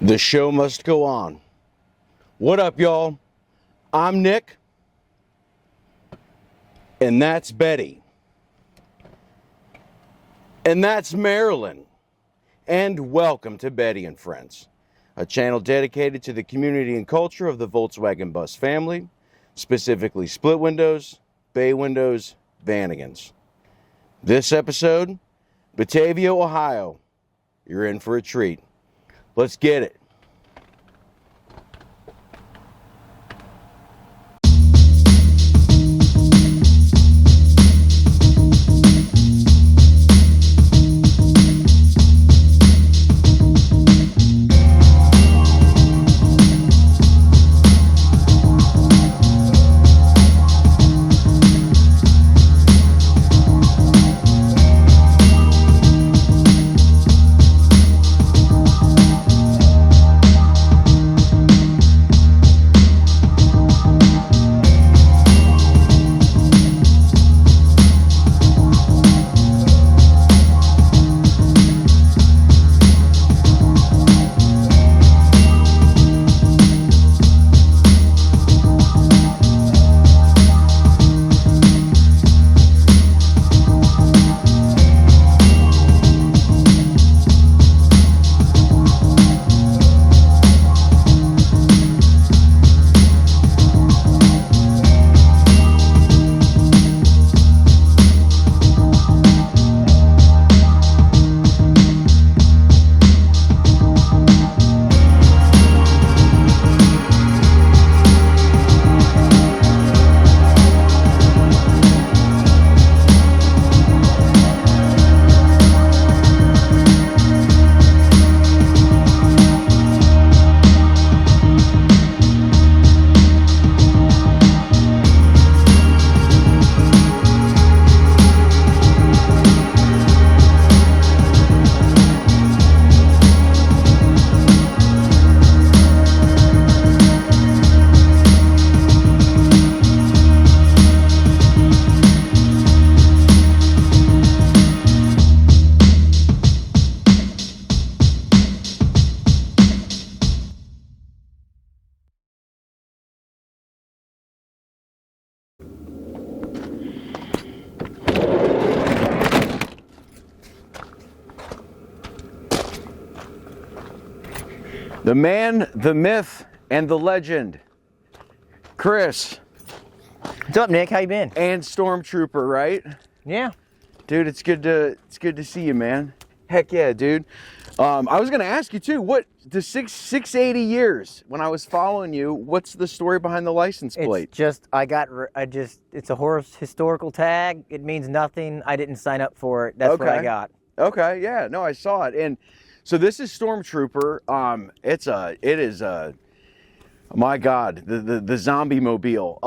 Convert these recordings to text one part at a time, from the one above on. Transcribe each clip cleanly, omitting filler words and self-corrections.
The show must go on. What up, y'all? I'm Nick, and that's Betty, and that's Marilyn, and welcome to Betty and Friends, a channel dedicated to the community and culture of the Volkswagen bus family, specifically split windows, bay windows, Vanagons. This episode, Batavia, Ohio. You're in for a treat. Let's get it. The man, the myth, and the legend, Chris. What's up, Nick? How you been? And Stormtrooper, right? Yeah. Dude, it's good to see you, man. Heck yeah, dude. I was gonna ask you too, what the 680 years when I was following you, what's the story behind the license plate? It's just it's a horse historical tag. It means nothing. I didn't sign up for it. That's what I got. Okay, yeah, no, I saw it. And so this is Stormtrooper. It is my God, the zombie mobile.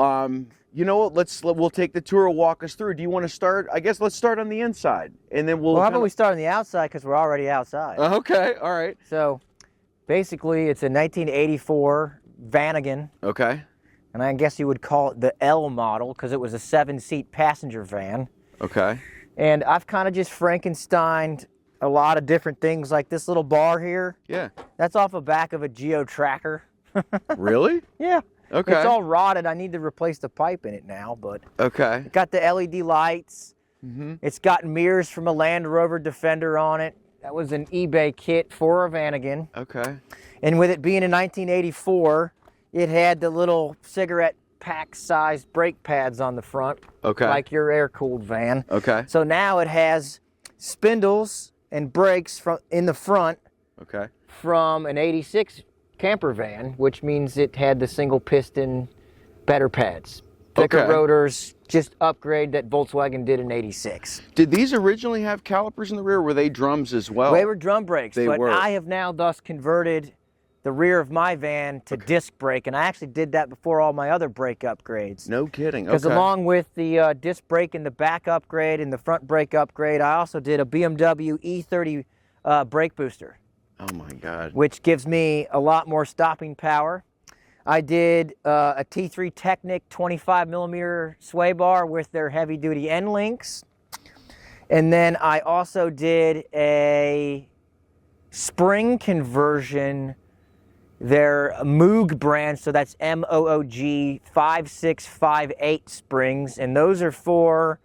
You know what? We'll take the tour. Walk us through. Do you want to start? I guess let's start on the inside, and then Well, how about we start on the outside because we're already outside. Okay, all right. So, basically, it's a 1984 Vanagon. Okay. And I guess you would call it the L model because it was a 7-seat passenger van. Okay. And I've kind of just Frankensteined a lot of different things, like this little bar here. Yeah. That's off the back of a Geo Tracker. Really? Yeah. Okay. It's all rotted. I need to replace the pipe in it now, but okay. It got the LED lights. Mm-hmm. It's got mirrors from a Land Rover Defender on it. That was an eBay kit for a Vanagon. Okay. And with it being in 1984, it had the little cigarette pack-sized brake pads on the front. Okay. Like your air-cooled van. Okay. So now it has spindles and brakes in the front. Okay. From an 86 camper van, which means it had the single piston better pads. Thicker rotors, just upgrade that Volkswagen did in 86. Did these originally have calipers in the rear? Or were they drums as well? They were drum brakes, but were. I have now thus converted the rear of my van to disc brake, and I actually did that before all my other brake upgrades. No kidding. Because along with the disc brake and the back upgrade and the front brake upgrade, I also did a BMW E30 brake booster. Oh my God. Which gives me a lot more stopping power. I did a T3 Technic 25 millimeter sway bar with their heavy duty end links. And then I also did a spring conversion They're Moog brand, so that's MOOG 5658 springs, and those are for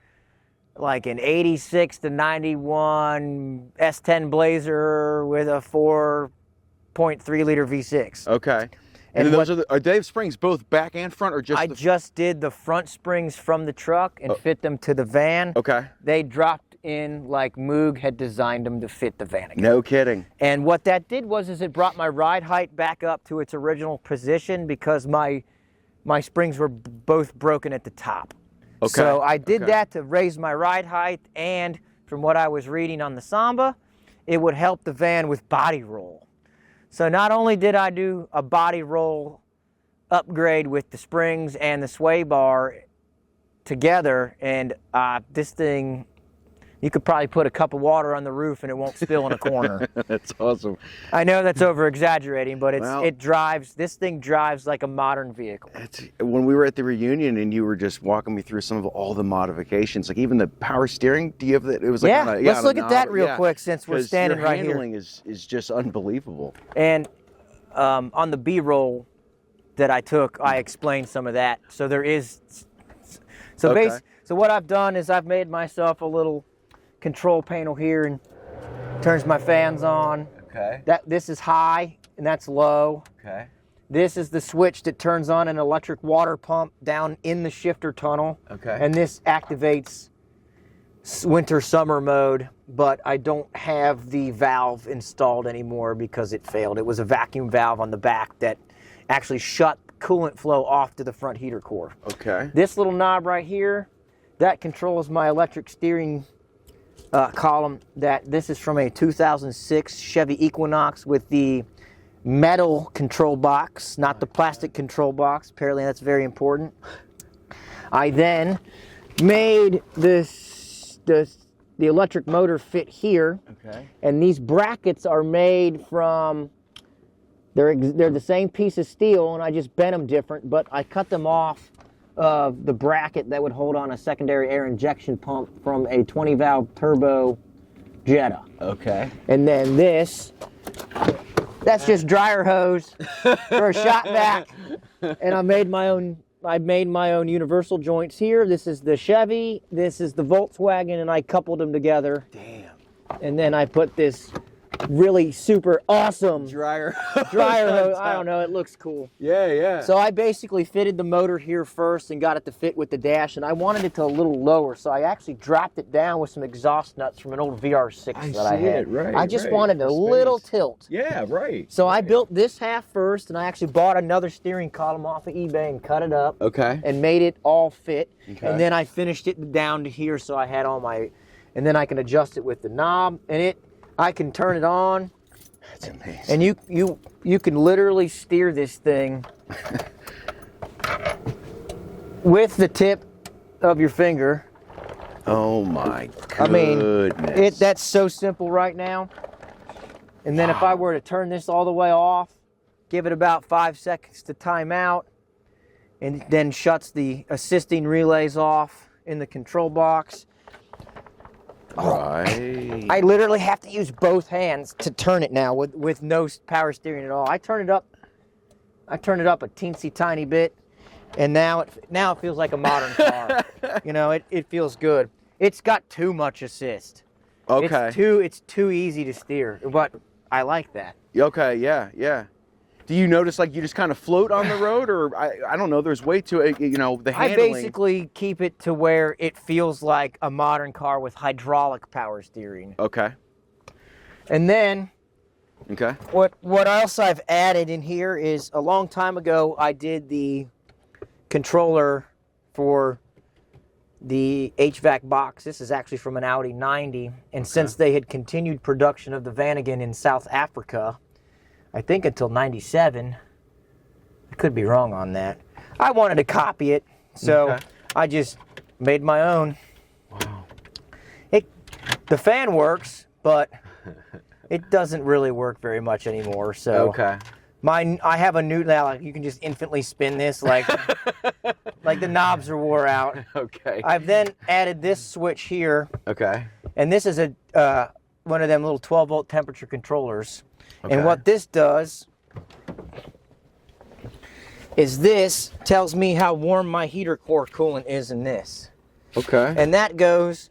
like an 86 to 91 S10 Blazer with a 4.3 liter V6. Okay. And those are they springs both back and front, or just? I just did the front springs from the truck and fit them to the van. Okay. They dropped in like Moog had designed them to fit the van again. No kidding. And what that did was it brought my ride height back up to its original position because my springs were both broken at the top. Okay. So I did that to raise my ride height, and from what I was reading on the Samba, it would help the van with body roll. So not only did I do a body roll upgrade with the springs and the sway bar together, and this thing, you could probably put a cup of water on the roof and it won't spill in a corner. That's awesome. I know that's over exaggerating, but this thing drives like a modern vehicle. When we were at the reunion and you were just walking me through some of all the modifications, like even the power steering, do you have that? It was like let's look at that real quick since we're standing right here. Your handling is just unbelievable. And on the B-roll that I took, I explained some of that. So there is, so what I've done is I've made myself a little control panel here and turns my fans on. Okay. This is high and that's low. Okay. This is the switch that turns on an electric water pump down in the shifter tunnel. Okay. And this activates winter summer mode, but I don't have the valve installed anymore because it failed. It was a vacuum valve on the back that actually shut coolant flow off to the front heater core. Okay. This little knob right here, that controls my electric steering column. This is from a 2006 Chevy Equinox with the metal control box, not the plastic control box. Apparently that's very important. I then made the electric motor fit here. Okay. And these brackets are made from, they're the same piece of steel, and I just bent them different, but I cut them off the bracket that would hold on a secondary air injection pump from a 20 valve turbo Jetta. Okay. And then that's just dryer hose for a shot vac. And I made my own universal joints here. This is the Chevy, this is the Volkswagen, and I coupled them together. Damn. And then I put this really super awesome dryer hose. I don't know, it looks cool. Yeah. So I basically fitted the motor here first and got it to fit with the dash, and I wanted it to a little lower, so I actually dropped it down with some exhaust nuts from an old VR6 that I had. I just wanted a little tilt. Yeah, right. So I built this half first, and I actually bought another steering column off of eBay and cut it up. Okay. And made it all fit. Okay. And then I finished it down to here, so I had all my, and then I can adjust it with the knob, and I can turn it on. That's amazing. And you can literally steer this thing with the tip of your finger. Oh my goodness. I mean, that's so simple right now. And then if I were to turn this all the way off, give it about 5 seconds to time out, and then shuts the assisting relays off in the control box. Right. I literally have to use both hands to turn it now with no power steering at all. I turn it up a teensy tiny bit, and now it feels like a modern car. You know, it feels good. It's got too much assist. Okay. It's too easy to steer, but I like that. Okay, yeah. Do you notice like you just kind of float on the road, or I don't know, there's way too, the handling. I basically keep it to where it feels like a modern car with hydraulic power steering. Okay. And then, what else I've added in here is a long time ago I did the controller for the HVAC box. This is actually from an Audi 90, and since they had continued production of the Vanagon in South Africa, I think until 97. I could be wrong on that. I wanted to copy it, so I just made my own. Wow. The fan works, but it doesn't really work very much anymore. So I have a new, now you can just infinitely spin this like the knobs are wore out. Okay. I've then added this switch here. Okay. And this is one of them little 12-volt temperature controllers. Okay. And what this does is this tells me how warm my heater core coolant is in this. Okay. And that goes,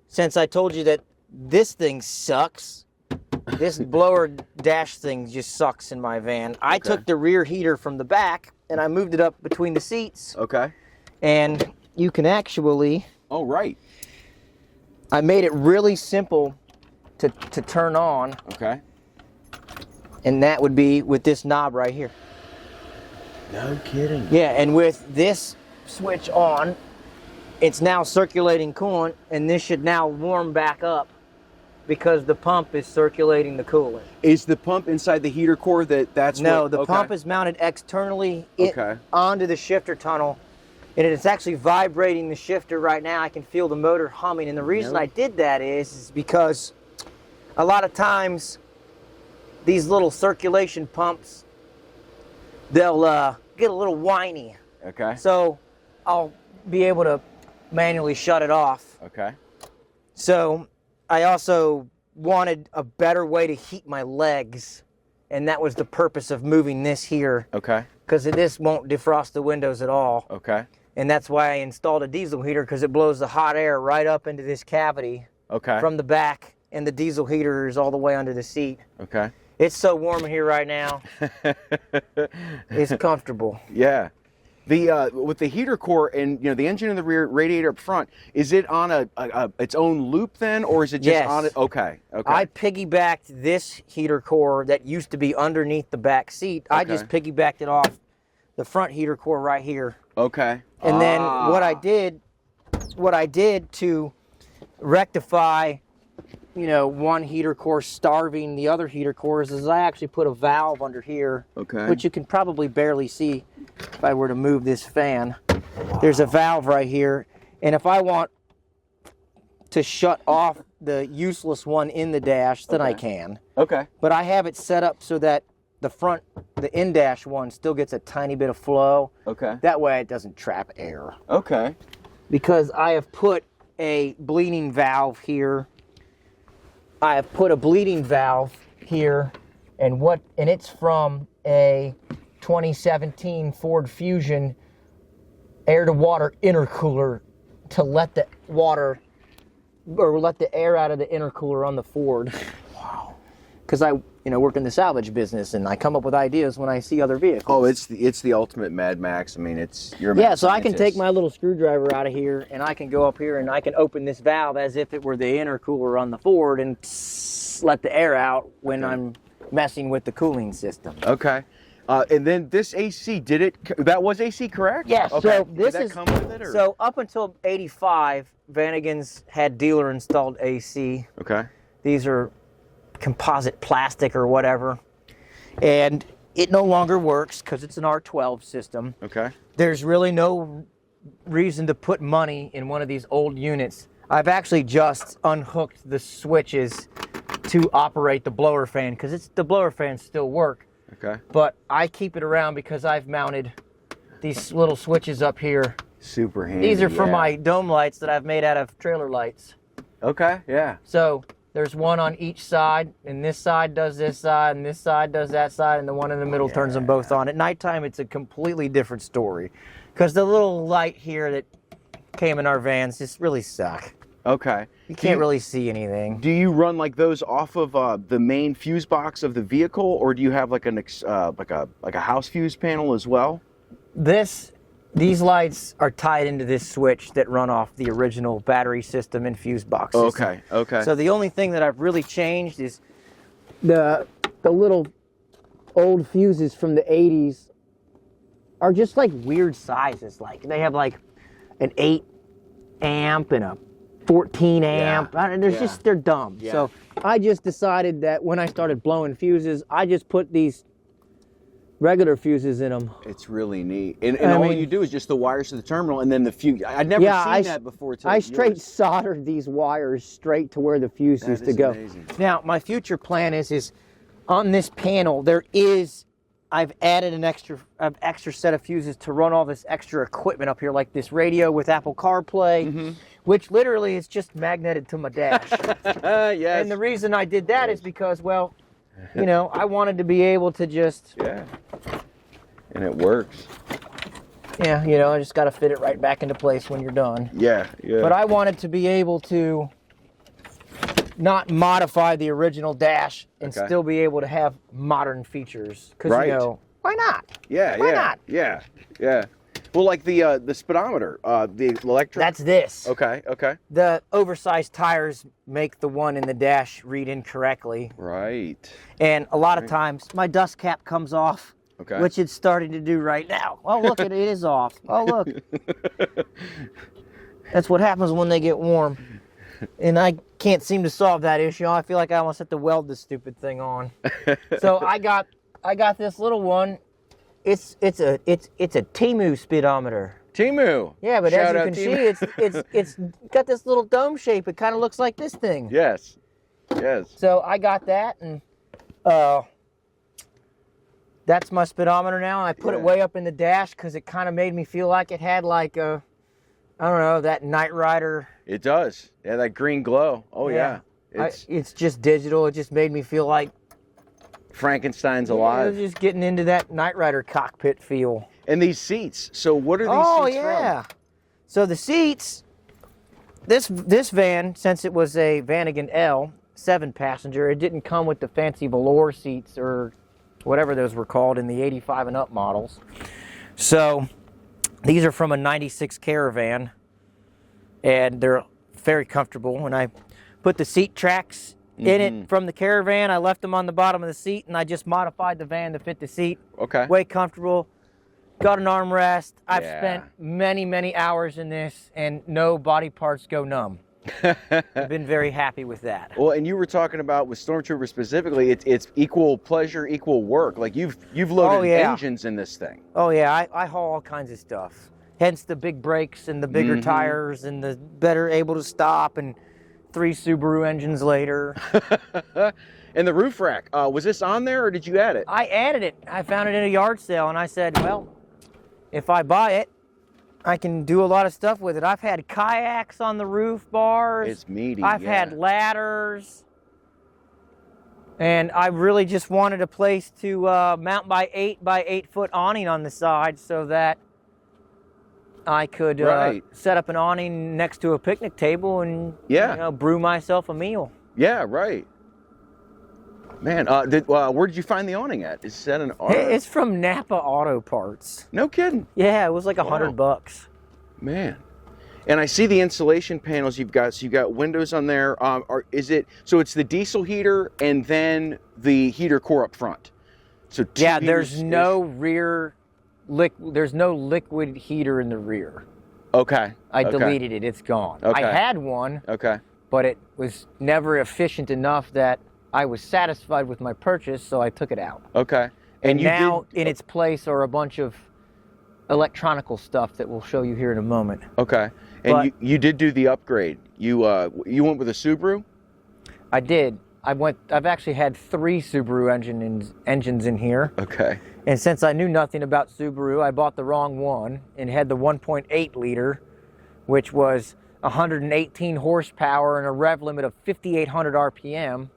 since I told you that this thing sucks, this blower dash thing just sucks in my van. I took the rear heater from the back and I moved it up between the seats. Okay. And you can actually... Oh, right. I made it really simple to turn on. Okay. And that would be with this knob right here. No kidding. Yeah, and with this switch on, it's now circulating coolant, and this should now warm back up because the pump is circulating the coolant. Is the pump inside the heater core that's No, what, the pump is mounted externally onto the shifter tunnel, and it's actually vibrating the shifter right now. I can feel the motor humming, and the reason I did that is because a lot of times these little circulation pumps, they'll get a little whiny. Okay. So I'll be able to manually shut it off. Okay. So I also wanted a better way to heat my legs, and that was the purpose of moving this here. Okay. Because this won't defrost the windows at all. Okay. And that's why I installed a diesel heater, because it blows the hot air right up into this cavity from the back, and the diesel heater is all the way under the seat. Okay. It's so warm in here right now. It's comfortable. Yeah. The with the heater core and the engine in the rear, radiator up front, is it on its own loop then, or is it just on it? Okay. Okay. I piggybacked this heater core that used to be underneath the back seat. I just piggybacked it off the front heater core right here. Okay. And then what I did to rectify, one heater core starving the other heater cores, is I actually put a valve under here, which you can probably barely see if I were to move this fan. There's a valve right here, and if I want to shut off the useless one in the dash, then I can. Okay. But I have it set up so that the in-dash one still gets a tiny bit of flow. Okay. That way it doesn't trap air. Okay. Because I have put a bleeding valve here. I have put a bleeding valve here, and it's from a 2017 Ford Fusion air-to-water intercooler to let the water, or let the air out of the intercooler on the Ford. Wow. Because I work in the salvage business, and I come up with ideas when I see other vehicles. Oh, it's the ultimate Mad Max. I mean, you're a yeah. mad So I can scientist. take my little screwdriver out of here, and I can go up here, and I can open this valve as if it were the intercooler on the Ford, and let the air out when I'm messing with the cooling system. Okay. And then this AC, that was AC, correct? Yes. Okay. So this did that come with it, or? So up until '85, Vannigan's had dealer installed AC. Okay. These are composite plastic or whatever, and it no longer works because it's an R12 system. Okay. There's really no reason to put money in one of these old units. I've actually just unhooked the switches to operate the blower fan, because the blower fans still work. Okay. But I keep it around because I've mounted these little switches up here. Super handy. These are for my dome lights that I've made out of trailer lights. Okay. Yeah. So there's one on each side, and this side does this side, and this side does that side, and the one in the middle turns them both on. At nighttime, it's a completely different story, because the little light here that came in our vans just really suck. Okay. You can't really see anything. Do you run like those off of the main fuse box of the vehicle, or do you have like a house fuse panel as well? These lights are tied into this switch that run off the original battery system and fuse box system. Okay. Okay. So the only thing that I've really changed is the little old fuses from the 80s are just like weird sizes. Like they have like an 8 amp and a 14 amp. They're dumb. Yeah. So I just decided that when I started blowing fuses, I just put these regular fuses in them. It's really neat. And all you do is just the wires to the terminal and then the fuse. I'd never seen that before. I straight soldered these wires straight to where the fuse used to go. Amazing. Now, my future plan is on this panel, I've added an extra set of fuses to run all this extra equipment up here, like this radio with Apple CarPlay, which literally is just magneted to my dash. Yes. And the reason I did that is because, I wanted to be able to just And it works. Yeah, you know, I just got to fit it right back into place when you're done. Yeah, yeah. But I wanted to be able to not modify the original dash and still be able to have modern features. Because, you know, why not? Yeah, why not? Yeah, yeah. Well, like the speedometer, the electric. That's this. Okay, okay. The oversized tires make the one in the dash read incorrectly. Right. And a lot of times my dust cap comes off. Okay. Which it's starting to do right now. Oh, look, it is off. Oh, look. That's what happens when they get warm. And I can't seem to solve that issue. I feel like I almost have to weld this stupid thing on. So I got this little one. It's a Temu speedometer. Temu. Yeah, but as you can see, it's got this little dome shape. It kind of looks like this thing. Yes. Yes. So I got that, and that's my speedometer now. I put it way up in the dash because it kind of made me feel like it had like a, I don't know, that Knight Rider. It does. Yeah, that green glow. Oh yeah. It's just digital. It just made me feel like Frankenstein's alive. I was just getting into that Knight Rider cockpit feel. And these seats. So what are these seats from? So the seats, this van, since it was a Vanagon L, 7-passenger, it didn't come with the fancy velour seats or whatever those were called in the 85 and up models. So these are from a 96 Caravan, and they're very comfortable. When I put the seat tracks in it from the Caravan, I left them on the bottom of the seat, and I just modified the van to fit the seat. Okay. Way comfortable. Got an armrest. I've spent many, many hours in this, and no body parts go numb. I've been very happy with that. Well, and you were talking about with Stormtrooper specifically, it's equal pleasure, equal work. Like you've loaded engines in this thing. Oh yeah, I haul all kinds of stuff. Hence the big brakes and the bigger tires and the better able to stop, and 3 Subaru engines later. And the roof rack, was this on there or did you add it? I added it. I found it in a yard sale, and I said, well, if I buy it, I can do a lot of stuff with it. I've had kayaks on the roof bars. It's meaty. I've had ladders. And I really just wanted a place to mount my 8 by 8 foot awning on the side so that I could set up an awning next to a picnic table and you know, brew myself a meal. Yeah, right. Man, where did you find the awning at? Is that an auto? It's from Napa Auto Parts. No kidding. Yeah, it was like $100. Man, and I see the insulation panels you've got. So you've got windows on there. So it's the diesel heater and then the heater core up front. So there's no rear. There's no liquid heater in the rear. Okay. I deleted it. It's gone. Okay. I had one. Okay. But it was never efficient enough that I was satisfied with my purchase, so I took it out. Okay. And now in its place are a bunch of electronical stuff that we'll show you here in a moment. Okay. And you did do the upgrade. You went with a Subaru? I did. I've actually had 3 Subaru engines in here. Okay. And since I knew nothing about Subaru, I bought the wrong one and had the 1.8 liter, which was 118 horsepower and a rev limit of 5,800 RPM.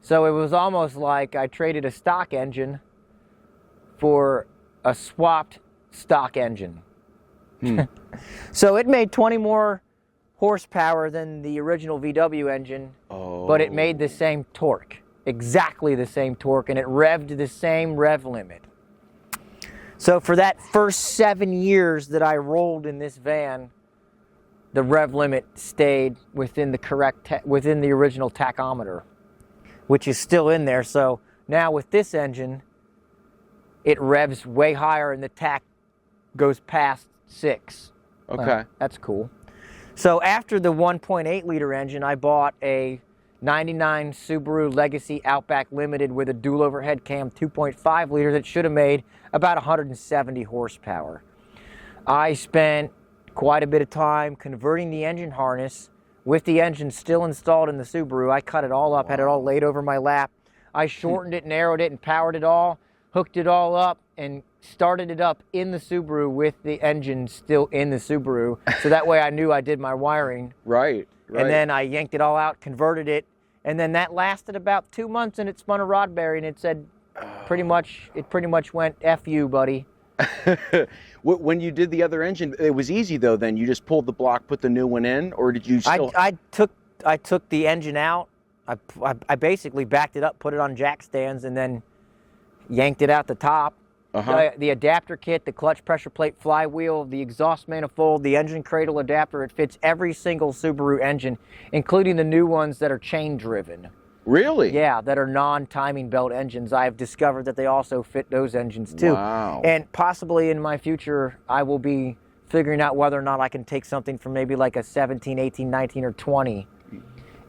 So it was almost like I traded a stock engine for a swapped stock engine. So it made 20 more horsepower than the original VW engine, but it made the same torque, exactly the same torque, and it revved the same rev limit. So for that first 7 years that I rolled in this van, the rev limit stayed within the within the original tachometer, which is still in there. So now with this engine, it revs way higher and the tach goes past 6. Okay. That's cool. So after the 1.8 liter engine, I bought a 99 Subaru Legacy Outback Limited with a dual overhead cam 2.5 liter that should have made about 170 horsepower. I spent quite a bit of time converting the engine harness with the engine still installed in the Subaru. I cut it all up, had it all laid over my lap. I shortened it, narrowed it, and powered it all, hooked it all up, and started it up in the Subaru with the engine still in the Subaru. So that way I knew I did my wiring. Right. And then I yanked it all out, converted it, and then that lasted about 2 months, and it spun a Rodberry, and it said, it pretty much went, F you, buddy. When you did the other engine, it was easy though. Then you just pulled the block, put the new one in, or did you still? I took the engine out. I basically backed it up, put it on jack stands, and then yanked it out the top. The adapter kit, the clutch pressure plate flywheel, the exhaust manifold, the engine cradle adapter. It fits every single Subaru engine, including the new ones that are chain driven. Really? Yeah, that are non-timing belt engines. I've discovered that they also fit those engines too. Wow. And possibly in my future, I will be figuring out whether or not I can take something from maybe like a 17, 18, 19, or 20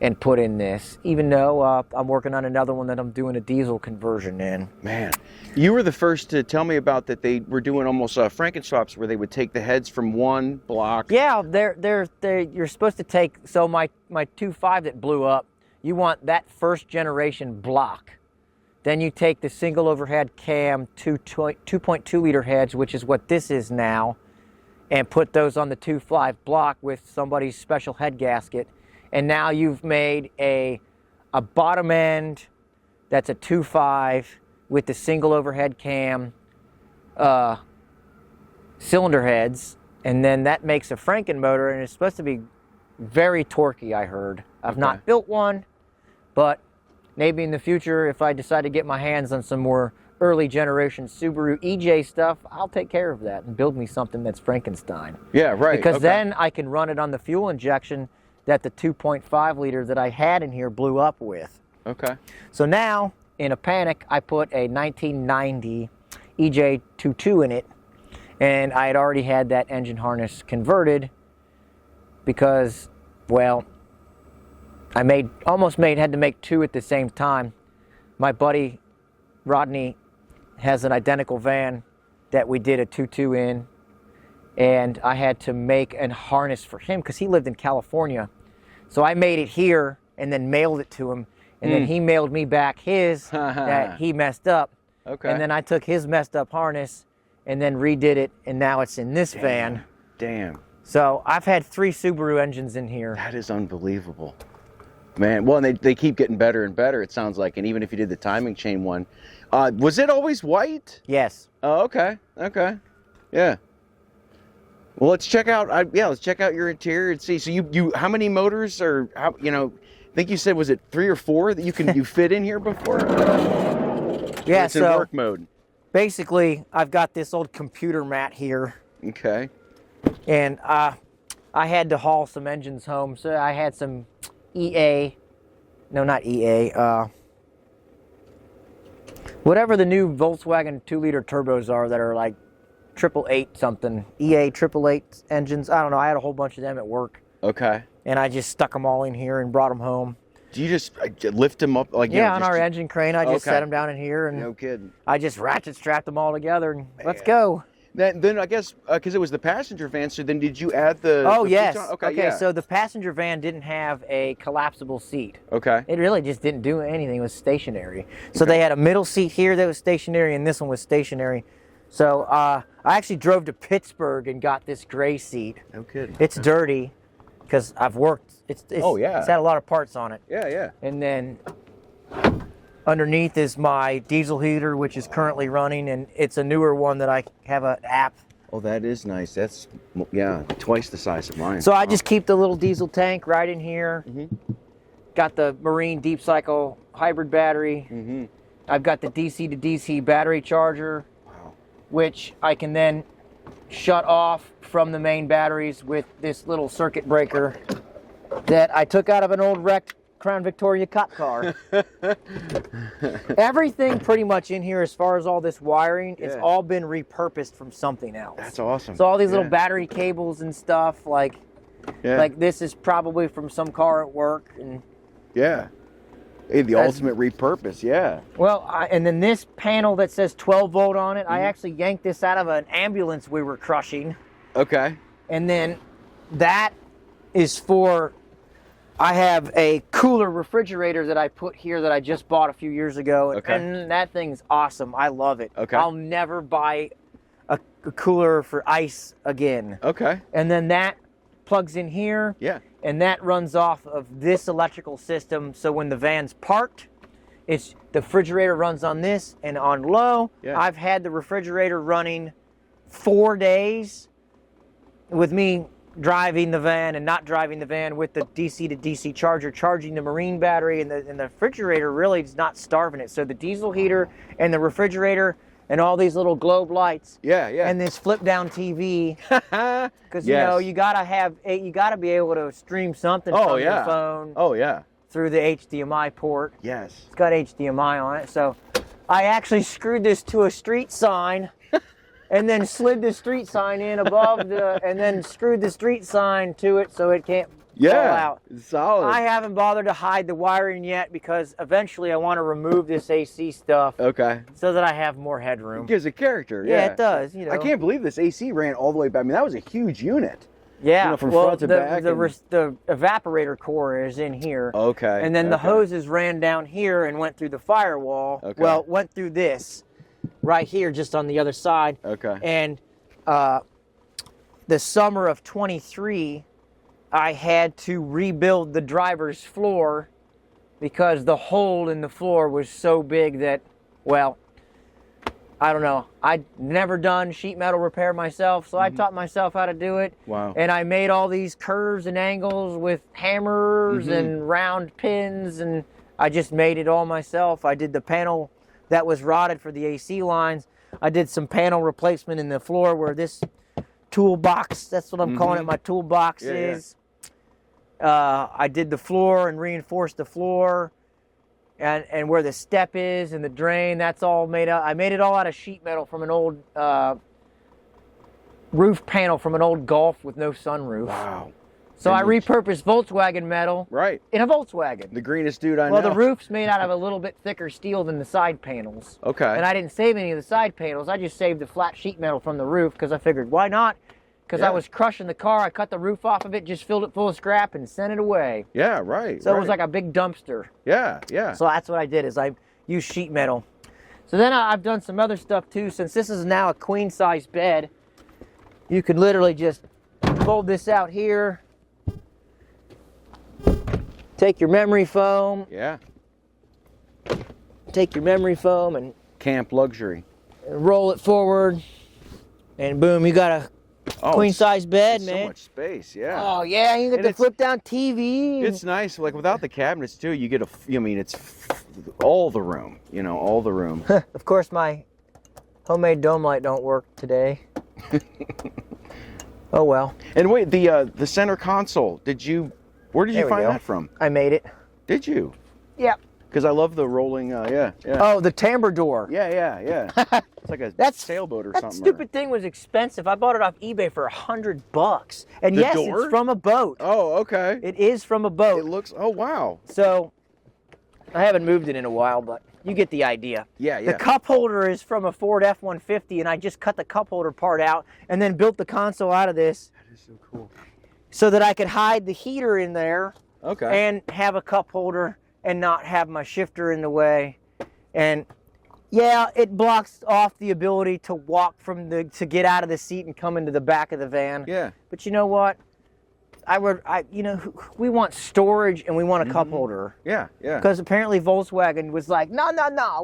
and put in this, even though I'm working on another one that I'm doing a diesel conversion in. Man, you were the first to tell me about that. They were doing almost Frankenswaps where they would take the heads from one block. Yeah, you're supposed to take, so my 2.5 that blew up, you want that first generation block. Then you take the single overhead cam 2.2 liter heads, which is what this is now, and put those on the 2.5 block with somebody's special head gasket. And now you've made a bottom end that's a 2.5 with the single overhead cam cylinder heads. And then that makes a Franken motor, and it's supposed to be very torquey, I heard. I've not built one, but maybe in the future, if I decide to get my hands on some more early generation Subaru EJ stuff, I'll take care of that and build me something that's Frankenstein. Yeah, right. Because then I can run it on the fuel injection that the 2.5 liter that I had in here blew up with. Okay. So now, in a panic, I put a 1990 EJ22 in it, and I had already had that engine harness converted because, well, I had to make two at the same time. My buddy Rodney has an identical van that we did a 2.2 in, and I had to make a harness for him because he lived in California. So I made it here and then mailed it to him, and then he mailed me back his that he messed up. Okay. And then I took his messed up harness and then redid it, and now it's in this van. Damn. So I've had 3 Subaru engines in here. That is unbelievable. Man, well, and they keep getting better and better, it sounds like. And even if you did the timing chain one, was it always white? Yes. Oh, okay. Okay. Yeah. Well, let's check out. Let's check out your interior and see. So you how many motors or how I think you said, was it 3 or 4 that you fit in here before? Yeah. It's in work mode. Basically, I've got this old computer mat here. Okay. And I had to haul some engines home, so I had some whatever the new Volkswagen 2-liter turbos are that are like 888 something, EA 888 engines. I don't know, I had a whole bunch of them at work. Okay. And I just stuck them all in here and brought them home. Do you just lift them up? On our engine crane, I just set them down in here, and no kidding. I just ratchet strapped them all together, and let's go. Then I guess, because it was the passenger van, so then did you add the... Oh, yes. Okay, so the passenger van didn't have a collapsible seat. Okay. It really just didn't do anything. It was stationary. So they had a middle seat here that was stationary, and this one was stationary. So I actually drove to Pittsburgh and got this gray seat. No kidding. It's dirty, because I've worked. It's had a lot of parts on it. Yeah, yeah. And then underneath is my diesel heater, which is currently running, and it's a newer one that I have an app. Oh, that is nice. That's, twice the size of mine. So I just keep the little diesel tank right in here. Got the Marine Deep Cycle hybrid battery. I've got the DC to DC battery charger, which I can then shut off from the main batteries with this little circuit breaker that I took out of an old wrecked Crown Victoria cop car. Everything pretty much in here, as far as all this wiring, it's all been repurposed from something else. That's awesome. So all these little battery cables and stuff, like this is probably from some car at work. And the ultimate repurpose, Well, and then this panel that says 12 volt on it, I actually yanked this out of an ambulance we were crushing. Okay. And then that is for... I have a cooler refrigerator that I put here that I just bought a few years ago, and that thing's awesome. I love it. Okay. I'll never buy a cooler for ice again. Okay. And then that plugs in here, and that runs off of this electrical system, so when the van's parked, the refrigerator runs on this, and on low, I've had the refrigerator running 4 days with me driving the van and not driving the van with the DC to DC charger, charging the marine battery, and the refrigerator really is not starving it. So the diesel heater and the refrigerator and all these little globe lights. Yeah, yeah. And this flip down TV. Because, you Yes. know, you gotta be able to stream something from your phone. Oh, yeah. Through the HDMI port. Yes. It's got HDMI on it. So I actually screwed this to a street sign and then slid the street sign in above and then screwed the street sign to it so it can't fall out. Solid. I haven't bothered to hide the wiring yet because eventually I want to remove this AC stuff. Okay. So that I have more headroom. It gives a character. Yeah, it does. You know. I can't believe this AC ran all the way back. I mean, that was a huge unit. Yeah, You know, from front to back. The evaporator core is in here. Okay. And then the hoses ran down here and went through the firewall. Okay. Well, went through this right here, just on the other side. Okay. And the summer of 23, I had to rebuild the driver's floor because the hole in the floor was so big that, well, I don't know. I'd never done sheet metal repair myself, so I taught myself how to do it. Wow. And I made all these curves and angles with hammers and round pins, and I just made it all myself. I did the panel that was rotted for the AC lines. I did some panel replacement in the floor where this toolbox, that's what I'm calling it, my toolbox is. I did the floor and reinforced the floor. And where the step is and the drain, that's all made up. I made it all out of sheet metal from an old roof panel from an old Golf with no sunroof. Wow. So I repurposed Volkswagen metal in a Volkswagen. The greenest dude I know. Well, the roof's made out of a little bit thicker steel than the side panels. Okay. And I didn't save any of the side panels. I just saved the flat sheet metal from the roof because I figured, why not? Because I was crushing the car. I cut the roof off of it, just filled it full of scrap, and sent it away. Yeah, right. So it was like a big dumpster. Yeah, yeah. So that's what I did, is I used sheet metal. So then I've done some other stuff too. Since this is now a queen size bed, you can literally just fold this out here, take your memory foam, and Camp luxury. roll it forward, and boom, you got a queen size bed, man. So much space, yeah. Oh yeah, you get the flip down TV. It's nice, like without the cabinets too. You get it's all the room, all the room. Of course, my homemade dome light don't work today. Oh well. And wait, the center console. Where did you find that from? I made it. Did you? Yep. Because I love the rolling. Yeah. Oh, the timbre door. Yeah. It's like a sailboat or something. That stupid thing was expensive. I bought it off eBay for $100. And yes, it's from a boat. Oh, okay. It is from a boat. It looks. Oh, wow. So I haven't moved it in a while, but you get the idea. Yeah. The cup holder is from a Ford F-150, and I just cut the cup holder part out and then built the console out of this. That is so cool. So that I could hide the heater in there. Okay. And have a cup holder and not have my shifter in the way. And yeah, it blocks off the ability to walk to get out of the seat and come into the back of the van. Yeah. But you know what? We want storage and we want a cup holder. Yeah. Because apparently Volkswagen was like, no,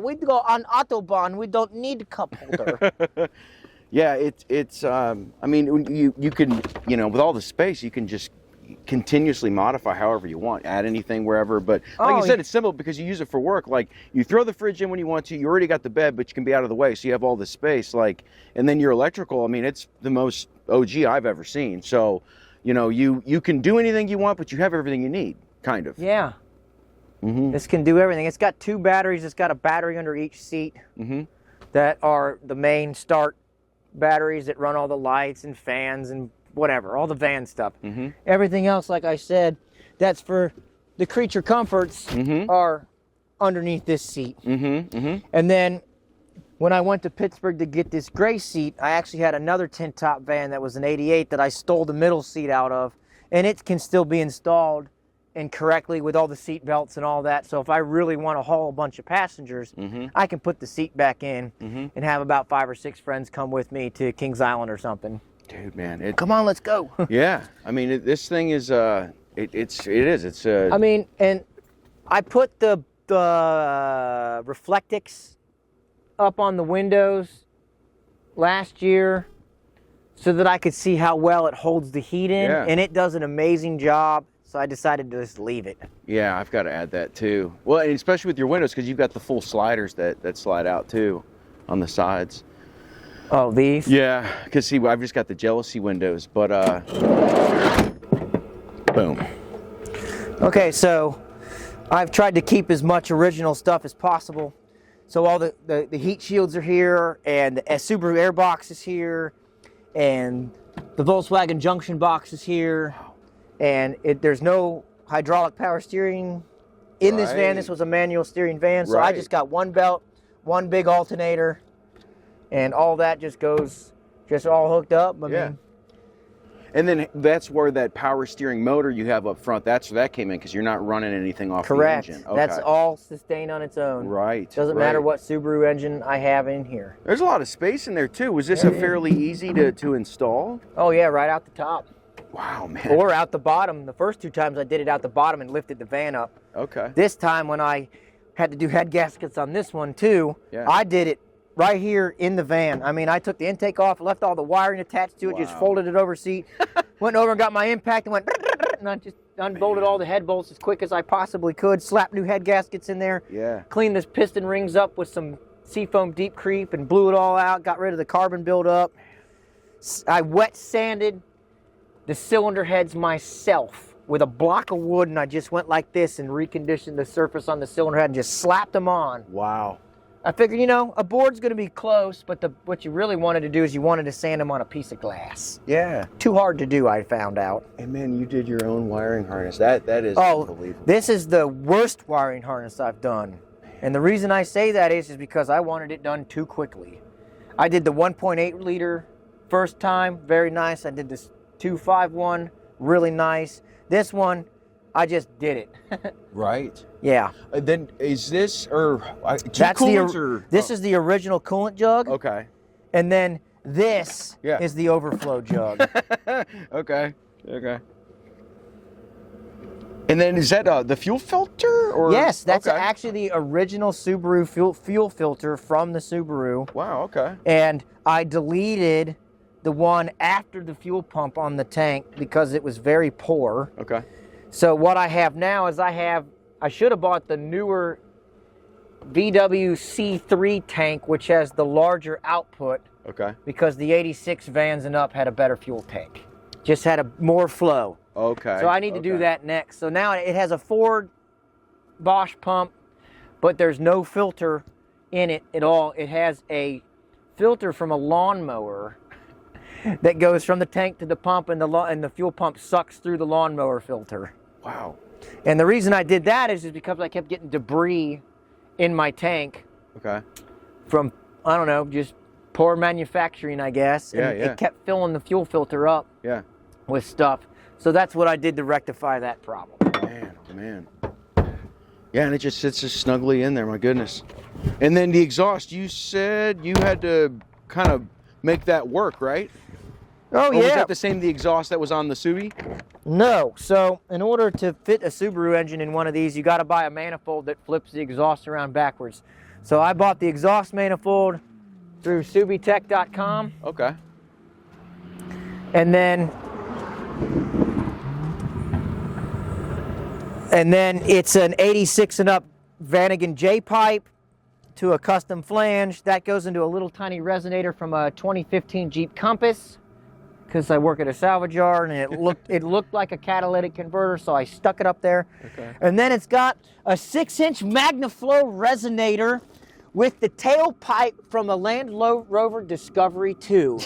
we go on Autobahn, we don't need a cup holder. Yeah, it's. I mean, you can, with all the space, you can just continuously modify however you want, add anything wherever. But like you said, it's simple because you use it for work. Like you throw the fridge in when you want to. You already got the bed, but you can be out of the way, so you have all this space. And then your electrical. I mean, it's the most OG I've ever seen. So, you can do anything you want, but you have everything you need, kind of. Yeah. This can do everything. It's got 2 batteries. It's got a battery under each seat that are the main start batteries that run all the lights and fans and whatever, all the van stuff. Everything else, like I said, that's for the creature comforts are underneath this seat. And then when I went to Pittsburgh to get this gray seat, I actually had another tin top van that was an 88 that I stole the middle seat out of, and it can still be installed and correctly with all the seat belts and all that. So if I really want to haul a bunch of passengers, I can put the seat back in and have about 5 or 6 friends come with me to Kings Island or something. Dude, man, Come on, let's go. Yeah, I mean, this thing is it is. I mean, and I put the Reflectix up on the windows last year so that I could see how well it holds the heat in, Yeah. and it does an amazing job. So I decided to just leave it. Yeah, I've got to add that too. Well, and especially with your windows, because you've got the full sliders that slide out too on the sides. Oh, these? Yeah, because see, I've just got the jealousy windows, but boom. Okay, so I've tried to keep as much original stuff as possible. So all the heat shields are here, and the Subaru air box is here, and the Volkswagen junction box is here, and there's no hydraulic power steering in this van. This was a manual steering van, so I just got one belt, one big alternator, and all that just goes all hooked up. I mean, and then that's where that power steering motor you have up front, that's where that came in, because you're not running anything off correct. the engine. Okay. That's all sustained on its own. Right. Doesn't matter what Subaru engine I have in here. There's a lot of space in there too. Was this a fairly easy to install? Oh yeah, right out the top. Wow, man. Or out the bottom. The first two times I did it out the bottom and lifted the van up. Okay. This time when I had to do head gaskets on this one too, I did it right here in the van. I mean, I took the intake off, left all the wiring attached to it, just folded it over seat, went over and got my impact and went, and I just unbolted all the head bolts as quick as I possibly could, slapped new head gaskets in there, cleaned this piston rings up with some seafoam deep creep and blew it all out, got rid of the carbon buildup. I wet sanded the cylinder heads myself with a block of wood, and I just went like this and reconditioned the surface on the cylinder head and just slapped them on. Wow. I figured, you know, a board's going to be close, but what you really wanted to do is you wanted to sand them on a piece of glass. Yeah. Too hard to do, I found out. And man, you did your own wiring harness. That is unbelievable. This is the worst wiring harness I've done. And the reason I say that is because I wanted it done too quickly. I did the 1.8 liter first time, very nice. I did this 2.51, really nice. This one, I just did it. Right. Yeah. Then is this or this is the original coolant jug. Okay. And then this is the overflow jug. Okay. Okay. And then is that the fuel filter? Or yes, that's actually the original Subaru fuel filter from the Subaru. Wow. Okay. And I deleted the one after the fuel pump on the tank because it was very poor. Okay. So what I have now is I should have bought the newer VW C3 tank, which has the larger output. Okay. Because the 86 vans and up had a better fuel tank. Just had more flow. Okay. So I need to do that next. So now it has a Ford Bosch pump, but there's no filter in it at all. It has a filter from a lawnmower that goes from the tank to the pump, and the fuel pump sucks through the lawnmower filter. Wow. And the reason I did that is because I kept getting debris in my tank. Okay. From, I don't know, just poor manufacturing, I guess. And it kept filling the fuel filter up with stuff. So that's what I did to rectify that problem. Man, oh man. Yeah, and it just sits just snugly in there, my goodness. And then the exhaust, you said you had to kind of make that work, right? Oh, or was that the exhaust that was on the Subi? No. So in order to fit a Subaru engine in one of these, you got to buy a manifold that flips the exhaust around backwards. So I bought the exhaust manifold through subitech.com. Okay. And then it's an 86 and up Vanagon J-pipe to a custom flange. That goes into a little tiny resonator from a 2015 Jeep Compass, because I work at a salvage yard, and it looked like a catalytic converter, so I stuck it up there. Okay. And then it's got a 6-inch MagnaFlow resonator with the tailpipe from a Land Rover Discovery 2.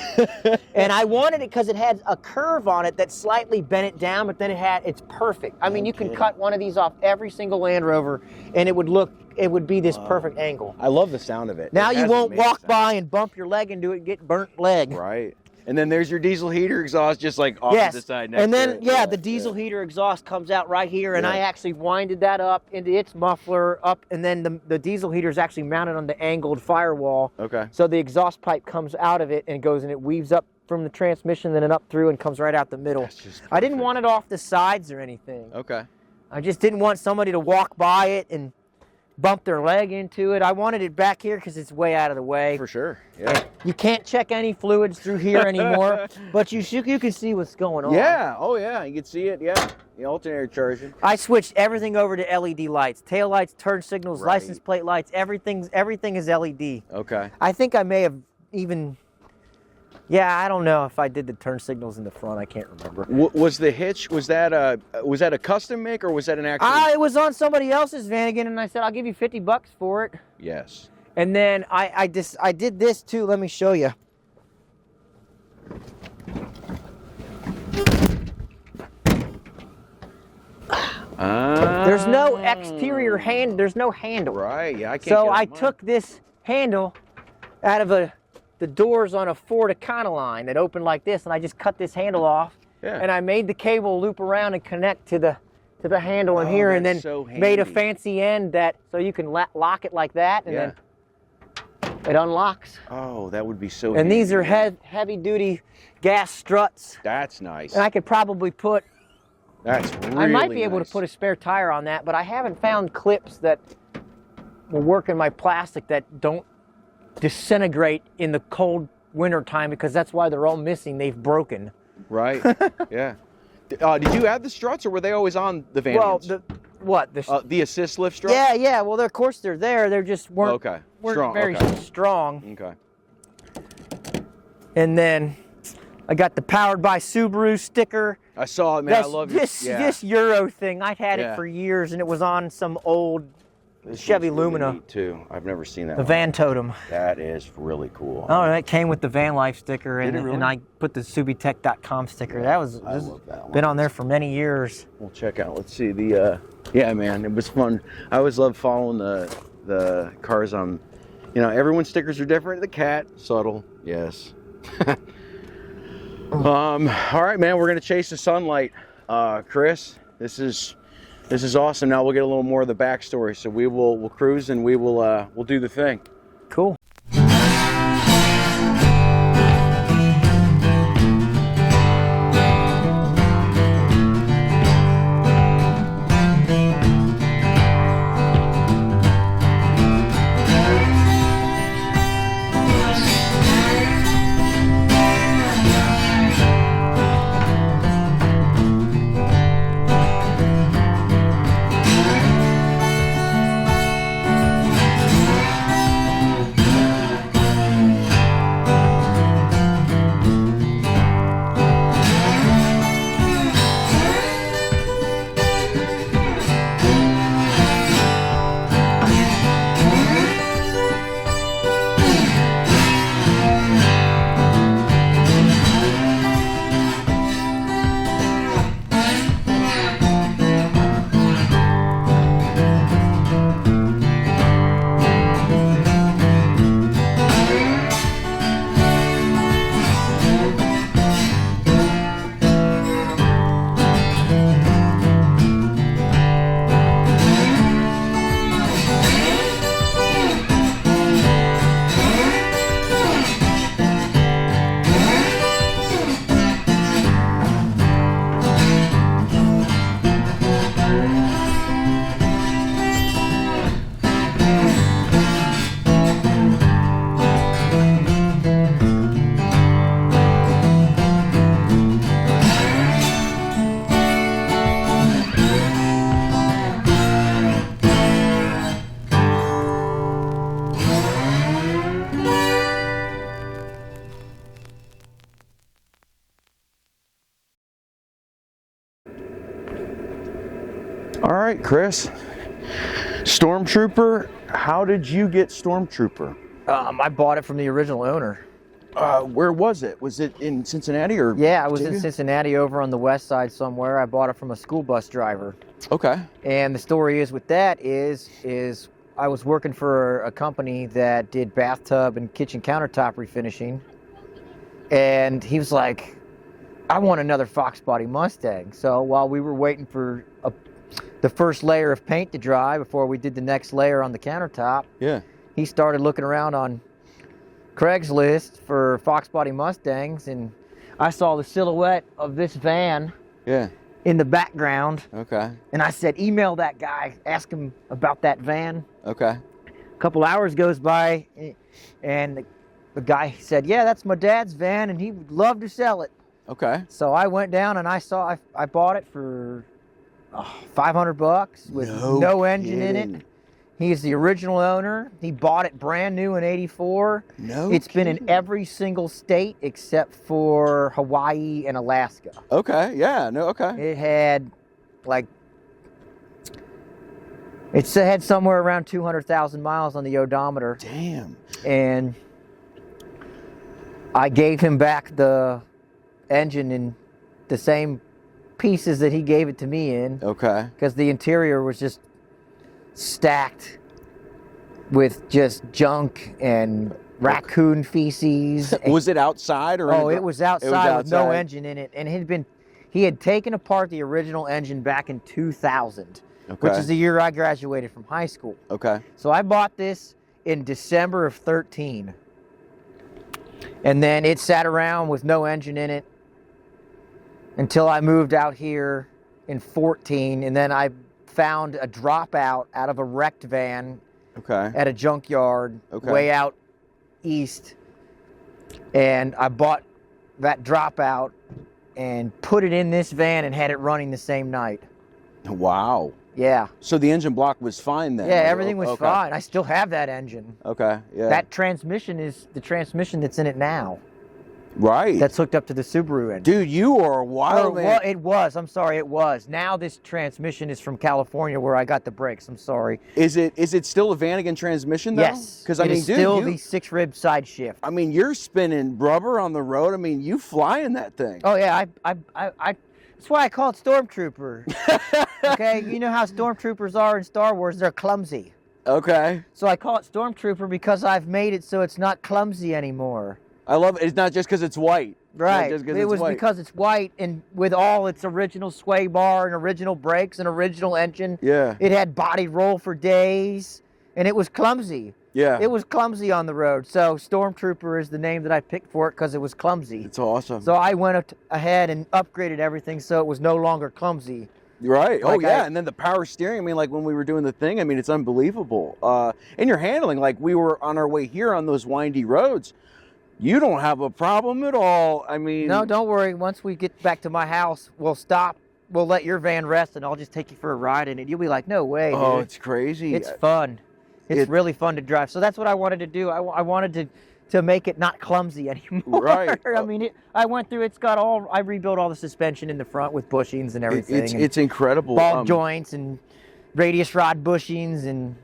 And I wanted it because it had a curve on it that slightly bent it down, but then it's perfect. I mean, you can cut one of these off every single Land Rover, and it would be this perfect angle. I love the sound of it. Now you won't walk by and bump your leg into it and get burnt leg. Right. And then there's your diesel heater exhaust just like off to the side next and then to it. the diesel heater exhaust comes out right here, and I actually winded that up into its muffler up, and then the diesel heater is actually mounted on the angled firewall. Okay. So the exhaust pipe comes out of it and goes, and it weaves up from the transmission, then up through and comes right out the middle. I didn't want it off the sides or anything. Okay. I just didn't want somebody to walk by it and bump their leg into it. I wanted it back here because it's way out of the way. For sure. Yeah. You can't check any fluids through here anymore, but you can see what's going on. Yeah. Oh, yeah. You can see it. Yeah. The alternator charging. I switched everything over to LED lights. Tail lights, turn signals, Right. license plate lights, everything is LED. Okay. I think I may have even... Yeah, I don't know if I did the turn signals in the front. I can't remember. Was the hitch, was that a custom make or was that an actual? It was on somebody else's van again, and I said, I'll give you $50 for it. Yes. And then I did this too. Let me show you. There's no exterior hand. There's no handle. Right. Yeah, I can't. So get I mine. took this handle out of the doors on a Ford Econoline that opened like this, and I just cut this handle off. Yeah. And I made the cable loop around and connect to the handle in here, and then that's so made a handy. fancy end that so you can lock it like that, and Yeah. then it unlocks. Oh, that would be so. And handy. these are heavy duty gas struts, That's nice. and I could probably put. That's really I might be able nice. to put a spare tire on that, but I haven't found clips that will work in my plastic that don't disintegrate in the cold winter time, because that's why they're all missing. They've broken. Right. Yeah. Did you have the struts, or were they always on the van? Well, ends? The assist lift struts. yeah. Well, of course they're there. They're just weren't Strong, very okay. strong. Okay. And then I got the Powered by Subaru sticker. I saw it, man. I love this Euro thing. I've had Yeah. it for years, and it was on some old This Chevy one's really Lumina. neat, too. I've never seen that. The one. van totem. That is really cool. Oh, that came with the van life sticker, Did and, it really? and I put the subitech.com sticker. That was I love that one. been on there for many years. We'll check out. Let's see the. Yeah, man, it was fun. I always love following the cars on. Everyone's stickers are different. The cat, subtle, yes. All right, man. We're gonna chase the sunlight, Chris. This is awesome. Now we'll get a little more of the backstory. So we'll cruise and we'll do the thing. Cool. All right, Chris. Stormtrooper. How did you get Stormtrooper? I bought it from the original owner. Where was it? Was it in Cincinnati or? Yeah, I was in Batavia? Cincinnati over on the west side somewhere. I bought it from a school bus driver. Okay. And the story is with that is I was working for a company that did bathtub and kitchen countertop refinishing. And he was like, I want another Fox Body Mustang. So while we were waiting for the first layer of paint to dry before we did the next layer on the countertop, Yeah. he started looking around on Craigslist for Fox Body Mustangs, and I saw the silhouette of this van, Yeah. in the background. Okay. And I said, email that guy, ask him about that van. Okay. A couple hours goes by, and the guy said, yeah, that's my dad's van, and he would love to sell it. Okay. So I went down and I bought it for $500 with no engine in it. He's the original owner. He bought it brand new in '84. It's been in every single state except for Hawaii and Alaska. Okay. Yeah. No. Okay. It had it had somewhere around 200,000 miles on the odometer. Damn. And I gave him back the engine in the same pieces that he gave it to me in. Okay. Because the interior was just stacked with just junk and raccoon feces. Was it outside or? Oh, it was outside with no engine in it, and he had taken apart the original engine back in 2000, which is the year I graduated from high school. Okay. So I bought this in December of 13, and then it sat around with no engine in it until I moved out here in 14, and then I found a dropout out of a wrecked van at a junkyard way out east, and I bought that dropout and put it in this van and had it running the same night. Wow. Yeah. So the engine block was fine then? Yeah, everything was fine. I still have that engine. Okay, yeah. That transmission is the transmission that's in it now. Right. That's hooked up to the Subaru engine. Dude, you are a wild man. Well, it was. I'm sorry, it was. Now this transmission is from California where I got the brakes. I'm sorry. Is it still a Vanagon transmission though? Yes. Because I mean, dude, still the 6-rib side shift. I mean, you're spinning rubber on the road. I mean, you fly in that thing. Oh yeah, I that's why I call it Stormtrooper. Okay, you know how Stormtroopers are in Star Wars? They're clumsy. Okay. So I call it Stormtrooper because I've made it so it's not clumsy anymore. I love it. It's not just because it's white. Right. It was because it's white and with all its original sway bar and original brakes and original engine. Yeah. It had body roll for days and it was clumsy. Yeah. It was clumsy on the road. So Stormtrooper is the name that I picked for it because it was clumsy. It's awesome. So I went ahead and upgraded everything so it was no longer clumsy. Right. Oh, yeah. And then the power steering, I mean, like when we were doing the thing, I mean, it's unbelievable. And your handling, like we were on our way here on those windy roads. You don't have a problem at all. I mean... No, don't worry. Once we get back to my house, we'll stop. We'll let your van rest, and I'll just take you for a ride in it. You'll be like, no way, dude. Oh, it's crazy. It's fun. It's really fun to drive. So that's what I wanted to do. I wanted to make it not clumsy anymore. Right. I mean, I went through, I rebuilt all the suspension in the front with bushings and everything. It's incredible. Ball joints and radius rod bushings and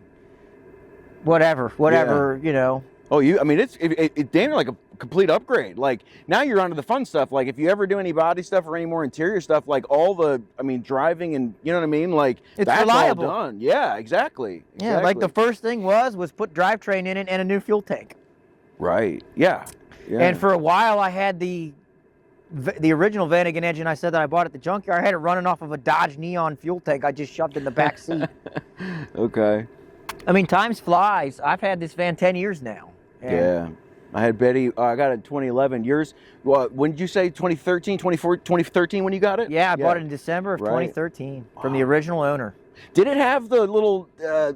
whatever, you know. Oh, I mean, it's damn near like a complete upgrade. Like, now you're onto the fun stuff. Like, if you ever do any body stuff or any more interior stuff, like all the, I mean, driving and, you know what I mean? Like, it's that's reliable. all done. Yeah, exactly. Yeah, like the first thing was put drivetrain in it and a new fuel tank. Right, yeah. And for a while, I had the original Vanagon engine I said that I bought at the junkyard. I had it running off of a Dodge Neon fuel tank I just shoved in the back seat. Okay. I mean, time flies. I've had this van 10 years now. Yeah. I had Betty, I got it in 2011. Yours, when did you say 2013, 2013 when you got it? Yeah, I bought it in December of 2013 from the original owner. Did it have the little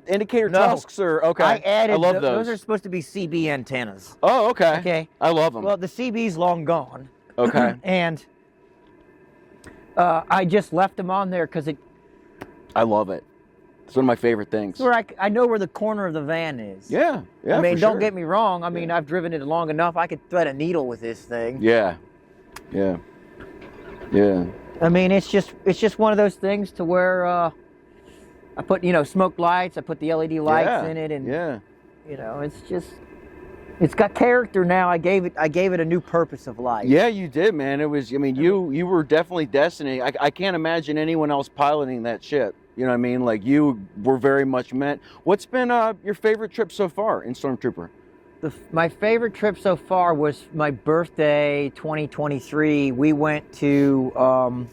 indicator tusks? Or okay, I added, I love those. Those are supposed to be CB antennas. Oh, okay. Okay. I love them. Well, the CB's long gone. Okay. And I just left them on there because I love it. It's one of my favorite things. Where I know where the corner of the van is. Yeah, yeah. I mean, don't get me wrong. I mean, I've driven it long enough. I could thread a needle with this thing. Yeah, yeah, yeah. I mean, it's just one of those things to where I put smoke lights. I put the LED lights in it, and it's got character now. I gave it a new purpose of life. Yeah, you did, man. It was. I mean, you were definitely destiny. I can't imagine anyone else piloting that ship. You know what I mean? Like, you were very much meant. What's been your favorite trip so far in Stormtrooper? My favorite trip so far was my birthday, 2023. We went to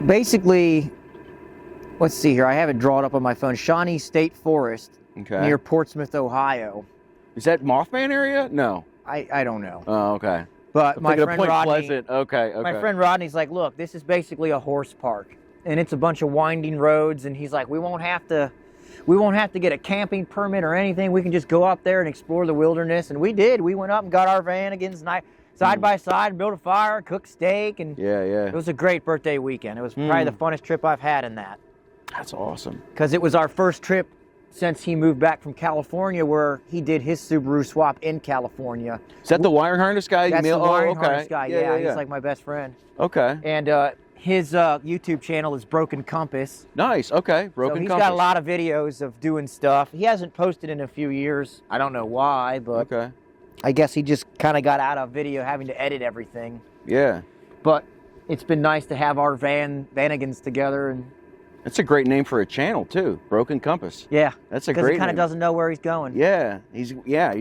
basically, let's see here. I have it drawn up on my phone. Shawnee State Forest near Portsmouth, Ohio. Is that Mothman area? No. I don't know. Oh, okay. But my Thinking of friend Point Rodney, Pleasant. Okay. my friend Rodney's like, look, this is basically a horse park, and it's a bunch of winding roads. And he's like, we won't have to get a camping permit or anything. We can just go up there and explore the wilderness. And we did. We went up and got our van again side by side, and built a fire, cooked steak, and Yeah. it was a great birthday weekend. It was probably the funnest trip I've had in that. That's awesome. Because it was our first trip since he moved back from California, where he did his Subaru swap in California. Is that the wire harness guy? That's the wiring okay. harness guy. Yeah, he's like my best friend. Okay. And his YouTube channel is Broken Compass. Nice. Okay. Broken So he's Compass. got a lot of videos of doing stuff. He hasn't posted in a few years. I don't know why, but Okay. I guess he just kind of got out of video having to edit everything. Yeah. But it's been nice to have our Vanagons together, and That's a great name for a channel too. Broken Compass. yeah, That's a because great he kind of name. doesn't know where he's going. Yeah. You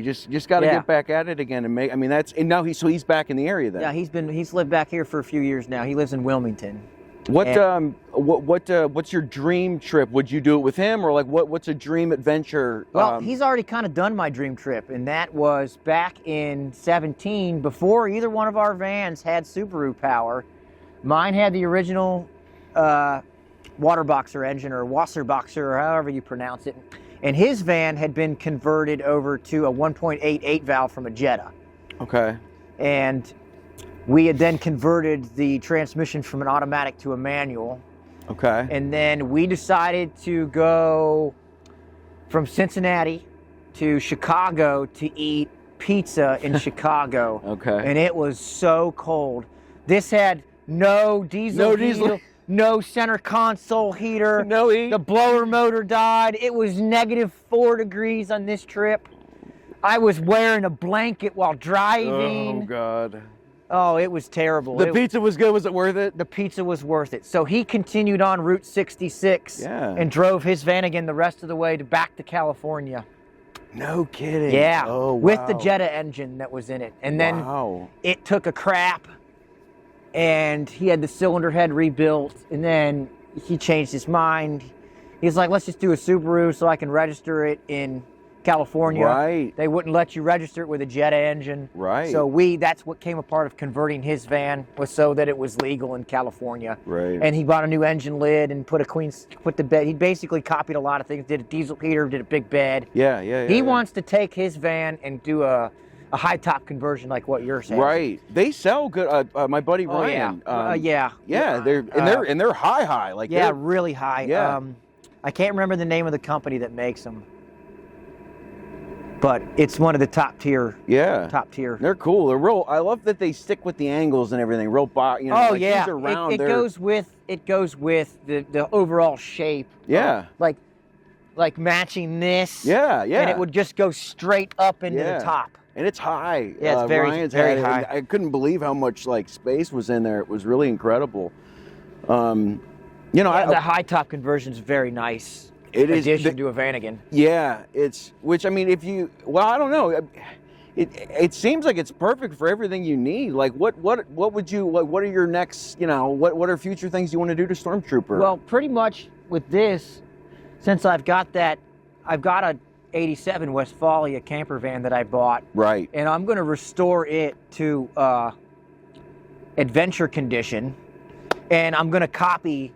just got to Yeah. get back at it again and make. I mean, and now he's back in the area then. Yeah, he's lived back here for a few years now. He lives in Wilmington. What's your dream trip? Would you do it with him, or like what's a dream adventure? Well, he's already kind of done my dream trip, and that was back in 17, before either one of our vans had Subaru power. Mine had the original water boxer engine, or Wasserboxer, or however you pronounce it, and his van had been converted over to a 1.88 valve from a Jetta. Okay. And we had then converted the transmission from an automatic to a manual. Okay. And then we decided to go from Cincinnati to Chicago to eat pizza in Chicago. Okay. And it was so cold. This had no diesel heater, no center console heater. No heat. The blower motor died. It was -4 degrees on this trip. I was wearing a blanket while driving. Oh God. Oh, it was terrible. The pizza was good. Was it worth it? The pizza was worth it. So he continued on Route 66 Yeah. and drove his van again the rest of the way back to California. No kidding. Yeah, Oh, wow. with the Jetta engine that was in it. And then Wow. it took a crap, and he had the cylinder head rebuilt, and then he changed his mind. He's like, let's just do a Subaru so I can register it in California. Right. They wouldn't let you register it with a Jetta engine. Right. So that's what came a part of converting his van, was so that it was legal in California. Right. And he bought a new engine lid and put the bed. He basically copied a lot of things. Did a diesel heater, did a big bed. Yeah. He wants to take his van and do a high top conversion like what you're saying. Right. They sell good. My buddy Oh Ryan. yeah. Yeah. They're high. Like Yeah, they're- really high. Yeah. I can't remember the name of the company that makes them, but it's one of the top tier. Yeah. Top tier. They're cool. They're real. I love that they stick with the angles and everything. Real, you know. Oh like yeah, These are round. it goes with the overall shape. Yeah. Like matching this. Yeah. And it would just go straight up into the top. And it's high. Yeah, it's very Ryan's very had it, high. and I couldn't believe how much like space was in there. It was really incredible. You know, The high top conversion is very nice. It is addition to a Vanagon. Yeah, which I mean, I don't know. It seems like it's perfect for everything you need. Like, what would you like? What are your next? You know, what are future things you want to do to Stormtrooper? Well, pretty much with this, since I've got a '87 Westfalia camper van that I bought, right, and I'm going to restore it to adventure condition, and I'm going to copy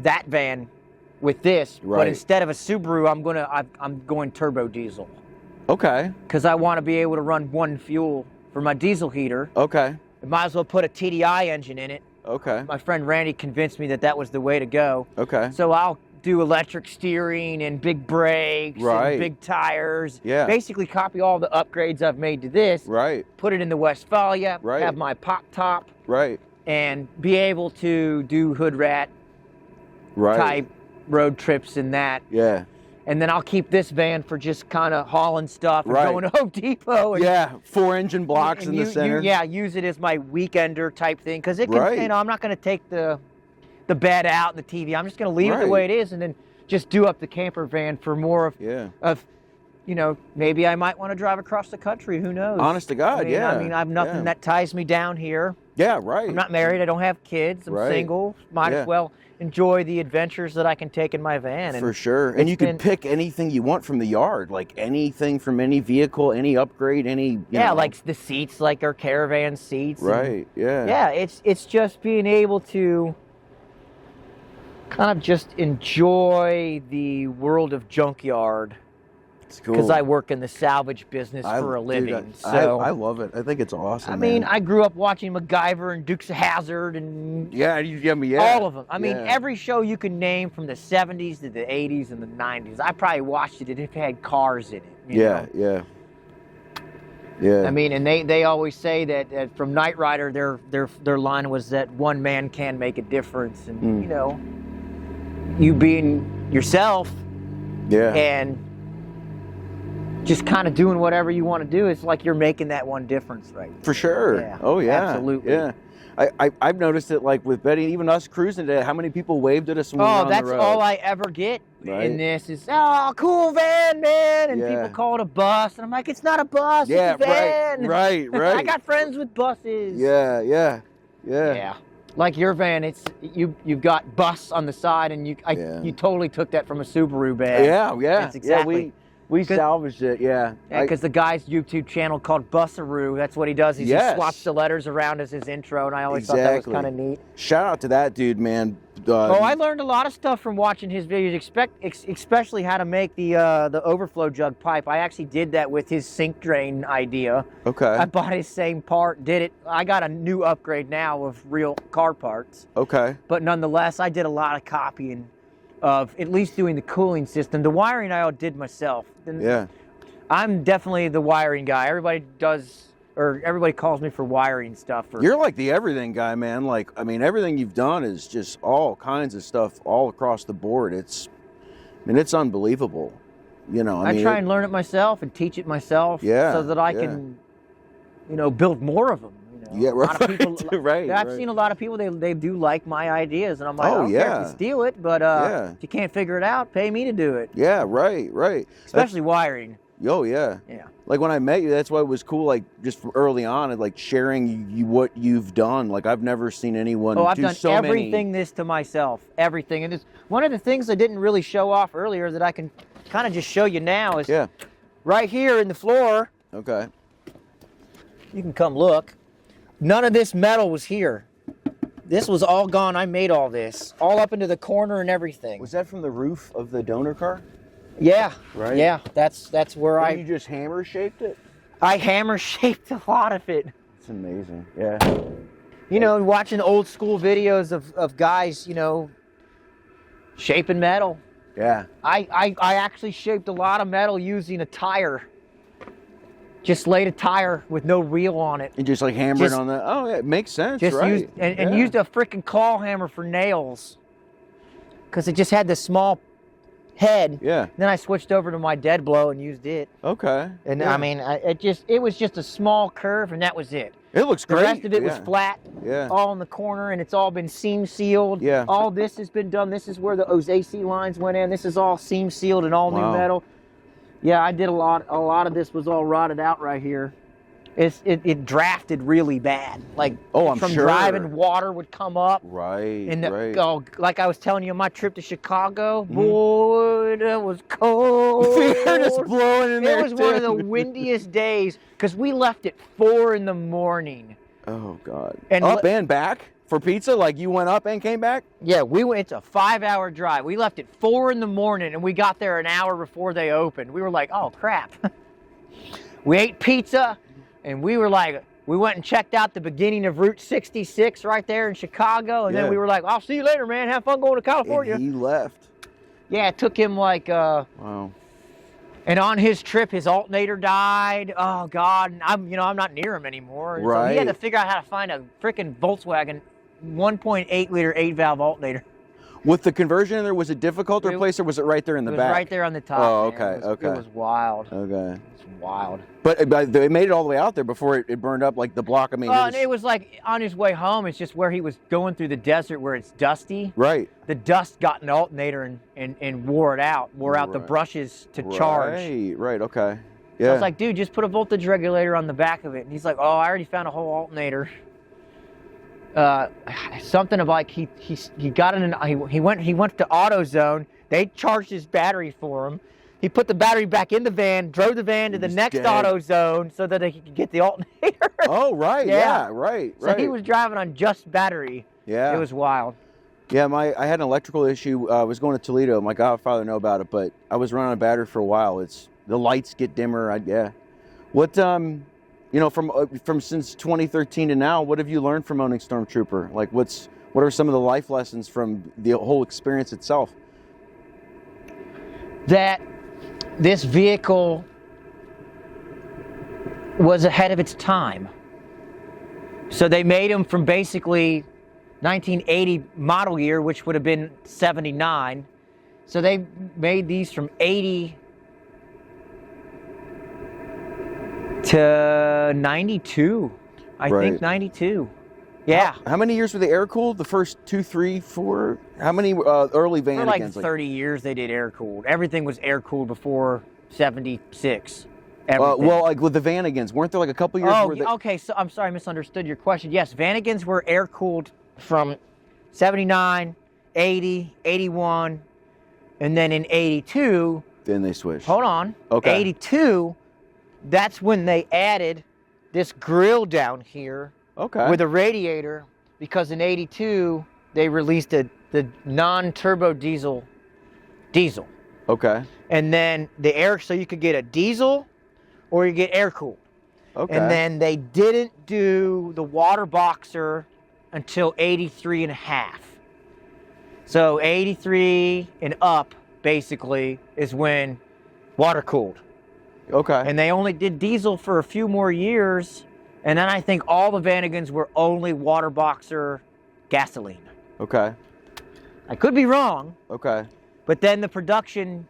that van with this, right. But instead of a Subaru, I'm going turbo diesel. Okay. Because I want to be able to run one fuel for my diesel heater. Okay. I might as well put a TDI engine in it. Okay. My friend Randy convinced me that was the way to go. Okay. So I'll do electric steering and big brakes right. and big tires. Yeah. Basically copy all the upgrades I've made to this. Right. Put it in the Westfalia. Right. Have my pop top. Right. And be able to do hood rat type road trips in that. Yeah. And then I'll keep this van for just kind of hauling stuff and going to Home Depot. And, yeah, 4 engine blocks in the center. Use it as my weekender type thing, because it can. Right. You know, I'm not going to take the bed out and the TV. I'm just going to leave it the way it is, and then just do up the camper van for more of you know, maybe I might want to drive across the country. Who knows? Honest to God, I mean, I have nothing that ties me down here. Yeah, right. I'm not married. I don't have kids. I'm single. Might as well enjoy the adventures that I can take in my van. And for sure. And you can pick anything you want from the yard, like anything from any vehicle, any upgrade, any. You know. Like the seats, like our caravan seats. Right. And, yeah. It's just being able to kind of just enjoy the world of junkyard. It's cool. Because I work in the salvage business for a living. Dude, I love it. I think it's awesome. I mean, I grew up watching MacGyver and Dukes of Hazzard and all of them. I mean, every show you can name from the 70s to the 80s and the 90s. I probably watched it if it had cars in it. You know? Yeah. I mean, and they always say that from Knight Rider, their line was that one man can make a difference, and you know, you being yourself, and just kind of doing whatever you want to do, it's like you're making that one difference, right? For sure. Yeah. Oh yeah. Absolutely. Yeah. I've noticed it, like with Betty, even us cruising today, how many people waved at us when we were on the road. Oh, that's all I ever get in this is, oh, cool van, man. And people call it a bus. And I'm like, it's not a bus, it's a van. Right. I got friends with buses. Yeah. Like your van, it's you've got bus on the side, and you totally took that from a Subaru van. Yeah. That's exactly. We salvaged it, Yeah, because the guy's YouTube channel called Bussaroo, that's what he does. He swaps the letters around as his intro, and I always thought that was kind of neat. Shout out to that dude, man. I learned a lot of stuff from watching his videos, especially how to make the overflow jug pipe. I actually did that with his sink drain idea. Okay. I bought his same part, did it. I got a new upgrade now of real car parts. Okay. But nonetheless, I did a lot of copying of at least doing the cooling system. The wiring I all did myself. I'm definitely the wiring guy. Everybody calls me for wiring stuff. You're like the everything guy, man. Like, I mean, everything you've done is just all kinds of stuff all across the board. It's unbelievable. You know, I try and learn it myself and teach it myself so that I can, you know, build more of them. Yeah, right. A lot of people, I've seen a lot of people, they do like my ideas, and I'm like, I don't care if you steal it, but if you can't figure it out, pay me to do it. Yeah, right. Especially wiring. Oh, yeah. Like when I met you, that's why it was cool, like just from early on, like sharing what you've done. Like I've never seen anyone do so many. I've done everything this to myself, everything. And it's one of the things I didn't really show off earlier that I can kind of just show you now is right here in the floor. Okay. You can come look. None of this metal was here. This was all gone. I made all this. All up into the corner and everything. Was that from the roof of the donor car? Yeah. Right? Yeah, that's where You just hammer shaped it? I hammer shaped a lot of it. It's amazing. Yeah. You know, watching old school videos of guys, you know, shaping metal. Yeah. I actually shaped a lot of metal using a tire. Just laid a tire with no reel on it. And just like hammered on the. Oh, yeah, it makes sense. Just right. used and used a freaking claw hammer for nails, because it just had this small head. Yeah. Then I switched over to my dead blow and used it. Okay. And I mean, it was just a small curve, and that was it. It looks great. The rest of it was flat. Yeah. All in the corner, and it's all been seam sealed. Yeah. All this has been done. This is where those AC lines went in. This is all seam sealed and all new metal. Yeah, I did a lot. A lot of this was all rotted out right here. It drafted really bad. Like from driving, water would come up. Right. And like I was telling you, on my trip to Chicago, boy, that was cold. You're just blowing in there. It was one of the windiest days because we left at 4 in the morning. Oh God. And up and back for pizza? Like you went up and came back? Yeah, it's a 5-hour drive. We left at 4 in the morning and we got there an hour before they opened. We were like, oh crap. We ate pizza and we were like, we went and checked out the beginning of Route 66 right there in Chicago. And then we were like, I'll see you later, man. Have fun going to California. And he left. Yeah, it took him like, wow. And on his trip, his alternator died. Oh God, and I'm not near him anymore. Right. So he had to figure out how to find a freaking Volkswagen 1.8 liter 8-valve alternator. With the conversion in there, was it difficult to replace, or was it right there in the back? It was right there on the top. Oh, man. okay, okay. It was wild. Okay. It was wild. But they made it all the way out there before it burned up, like the block. I mean, and it was like on his way home. It's just where he was going through the desert where it's dusty. Right. The dust got in the alternator and wore it out. Wore out the brushes to charge. Right, okay. Yeah. So I was like, dude, just put a voltage regulator on the back of it. And he's like, oh, I already found a whole alternator. Something of like he got in he went to AutoZone. They charged his battery for him. He put the battery back in the van, drove the van to the next AutoZone so that he could get the alternator. Oh, right. Yeah, right. So he was driving on just battery. Yeah. It was wild. Yeah, I had an electrical issue. I was going to Toledo. My godfather knew about it, but I was running on a battery for a while. The lights get dimmer. What you know, from since 2013 to now, what have you learned from owning Stormtrooper? Like, what are some of the life lessons from the whole experience itself? That this vehicle was ahead of its time. So they made them from basically 1980 model year, which would have been 79. So they made these from 80 to 92. I think 92. Yeah. How many years were they air cooled? The first 2, 3, 4? How many early Vanagons? For like 30 years they did air cooled. Everything was air cooled before 76. Well, like with the Vanagons, weren't there like a couple years? Okay. So I'm sorry, I misunderstood your question. Yes, Vanagons were air cooled from 79, 80, 81, and then in 82. Then they switched. Hold on. Okay. 82. That's when they added this grill down here. Okay. With a radiator, because in 82 they released the non-turbo diesel. Okay. And then so you could get a diesel or you get air cooled. Okay. And then they didn't do the water boxer until 83 and a half. So 83 and up basically is when water cooled. Okay. And they only did diesel for a few more years. And then I think all the Vanagons were only water boxer gasoline. Okay. I could be wrong. Okay. But then the production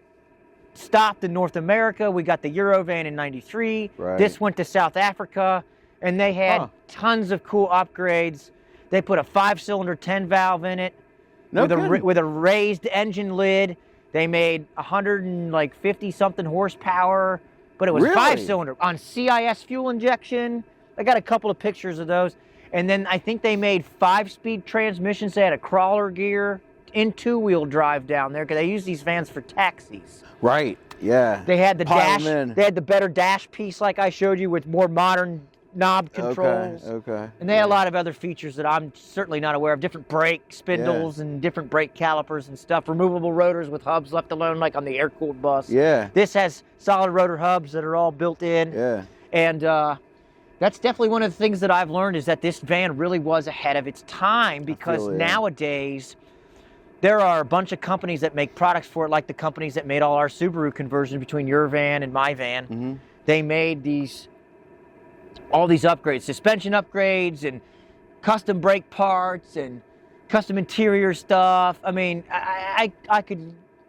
stopped in North America. We got the Eurovan in 93. Right. This went to South Africa. And they had tons of cool upgrades. They put a 5-cylinder 10-valve in it with a raised engine lid. They made 150-something horsepower. But it was 5-cylinder on CIS fuel injection. I got a couple of pictures of those. And then I think they made 5-speed transmissions. They had a crawler gear in 2-wheel drive down there because they use these vans for taxis. Right. Yeah. They had the dash. They had the better dash piece like I showed you with more modern knob controls. Okay. And they had a lot of other features that I'm certainly not aware of. Different brake spindles and different brake calipers and stuff. Removable rotors with hubs left alone like on the air-cooled bus. Yeah. This has solid rotor hubs that are all built in. Yeah. And that's definitely one of the things that I've learned is that this van really was ahead of its time because nowadays there are a bunch of companies that make products for it, like the companies that made all our Subaru conversions between your van and my van. Mm-hmm. They made all these upgrades, suspension upgrades and custom brake parts and custom interior stuff. I mean,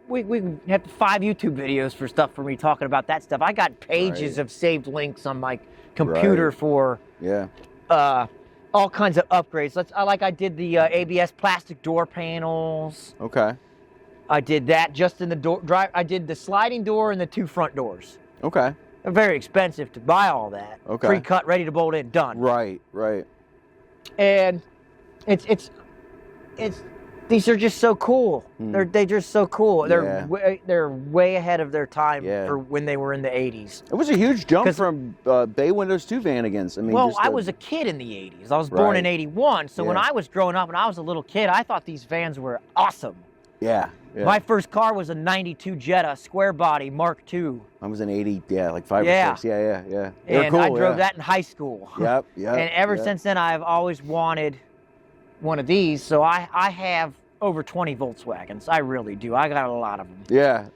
we have 5 YouTube videos for stuff for me talking about that stuff. I got pages of saved links on my computer for all kinds of upgrades. I did the ABS plastic door panels. Okay. I did that just in the door. I did the sliding door and the 2 front doors. Okay. They're very expensive to buy all that. Okay. Pre-cut, ready to bolt in, done. Right. And these are just so cool. They're just so cool. They're way ahead of their time for when they were in the 80s. It was a huge jump from bay windows to Vanagons. I mean, I was a kid in the 80s. I was born in 81. So when I was growing up and I was a little kid, I thought these vans were awesome. Yeah. My first car was a 92 Jetta square body Mark II. I was an 80, like 5 or 6. Yeah. And I drove that in high school. Yep. And ever since then, I've always wanted one of these. So I have over 20 Volkswagens. I really do. I got a lot of them. Yeah.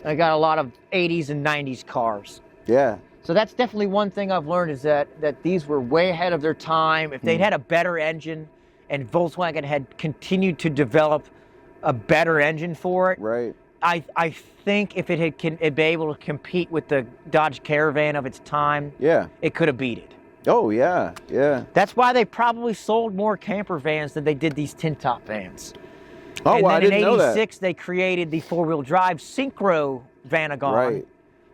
I got a lot of 80s and 90s cars. Yeah. So that's definitely one thing I've learned is that these were way ahead of their time. If they'd had a better engine and Volkswagen had continued to develop a better engine for it. Right. I think if it'd be able to compete with the Dodge Caravan of its time, Yeah. it could have beat it. Oh, yeah. Yeah. That's why they probably sold more camper vans than they did these tin top vans. Oh, and well, I then didn't know in that. '86, they created the four-wheel drive Synchro Vanagon. Right.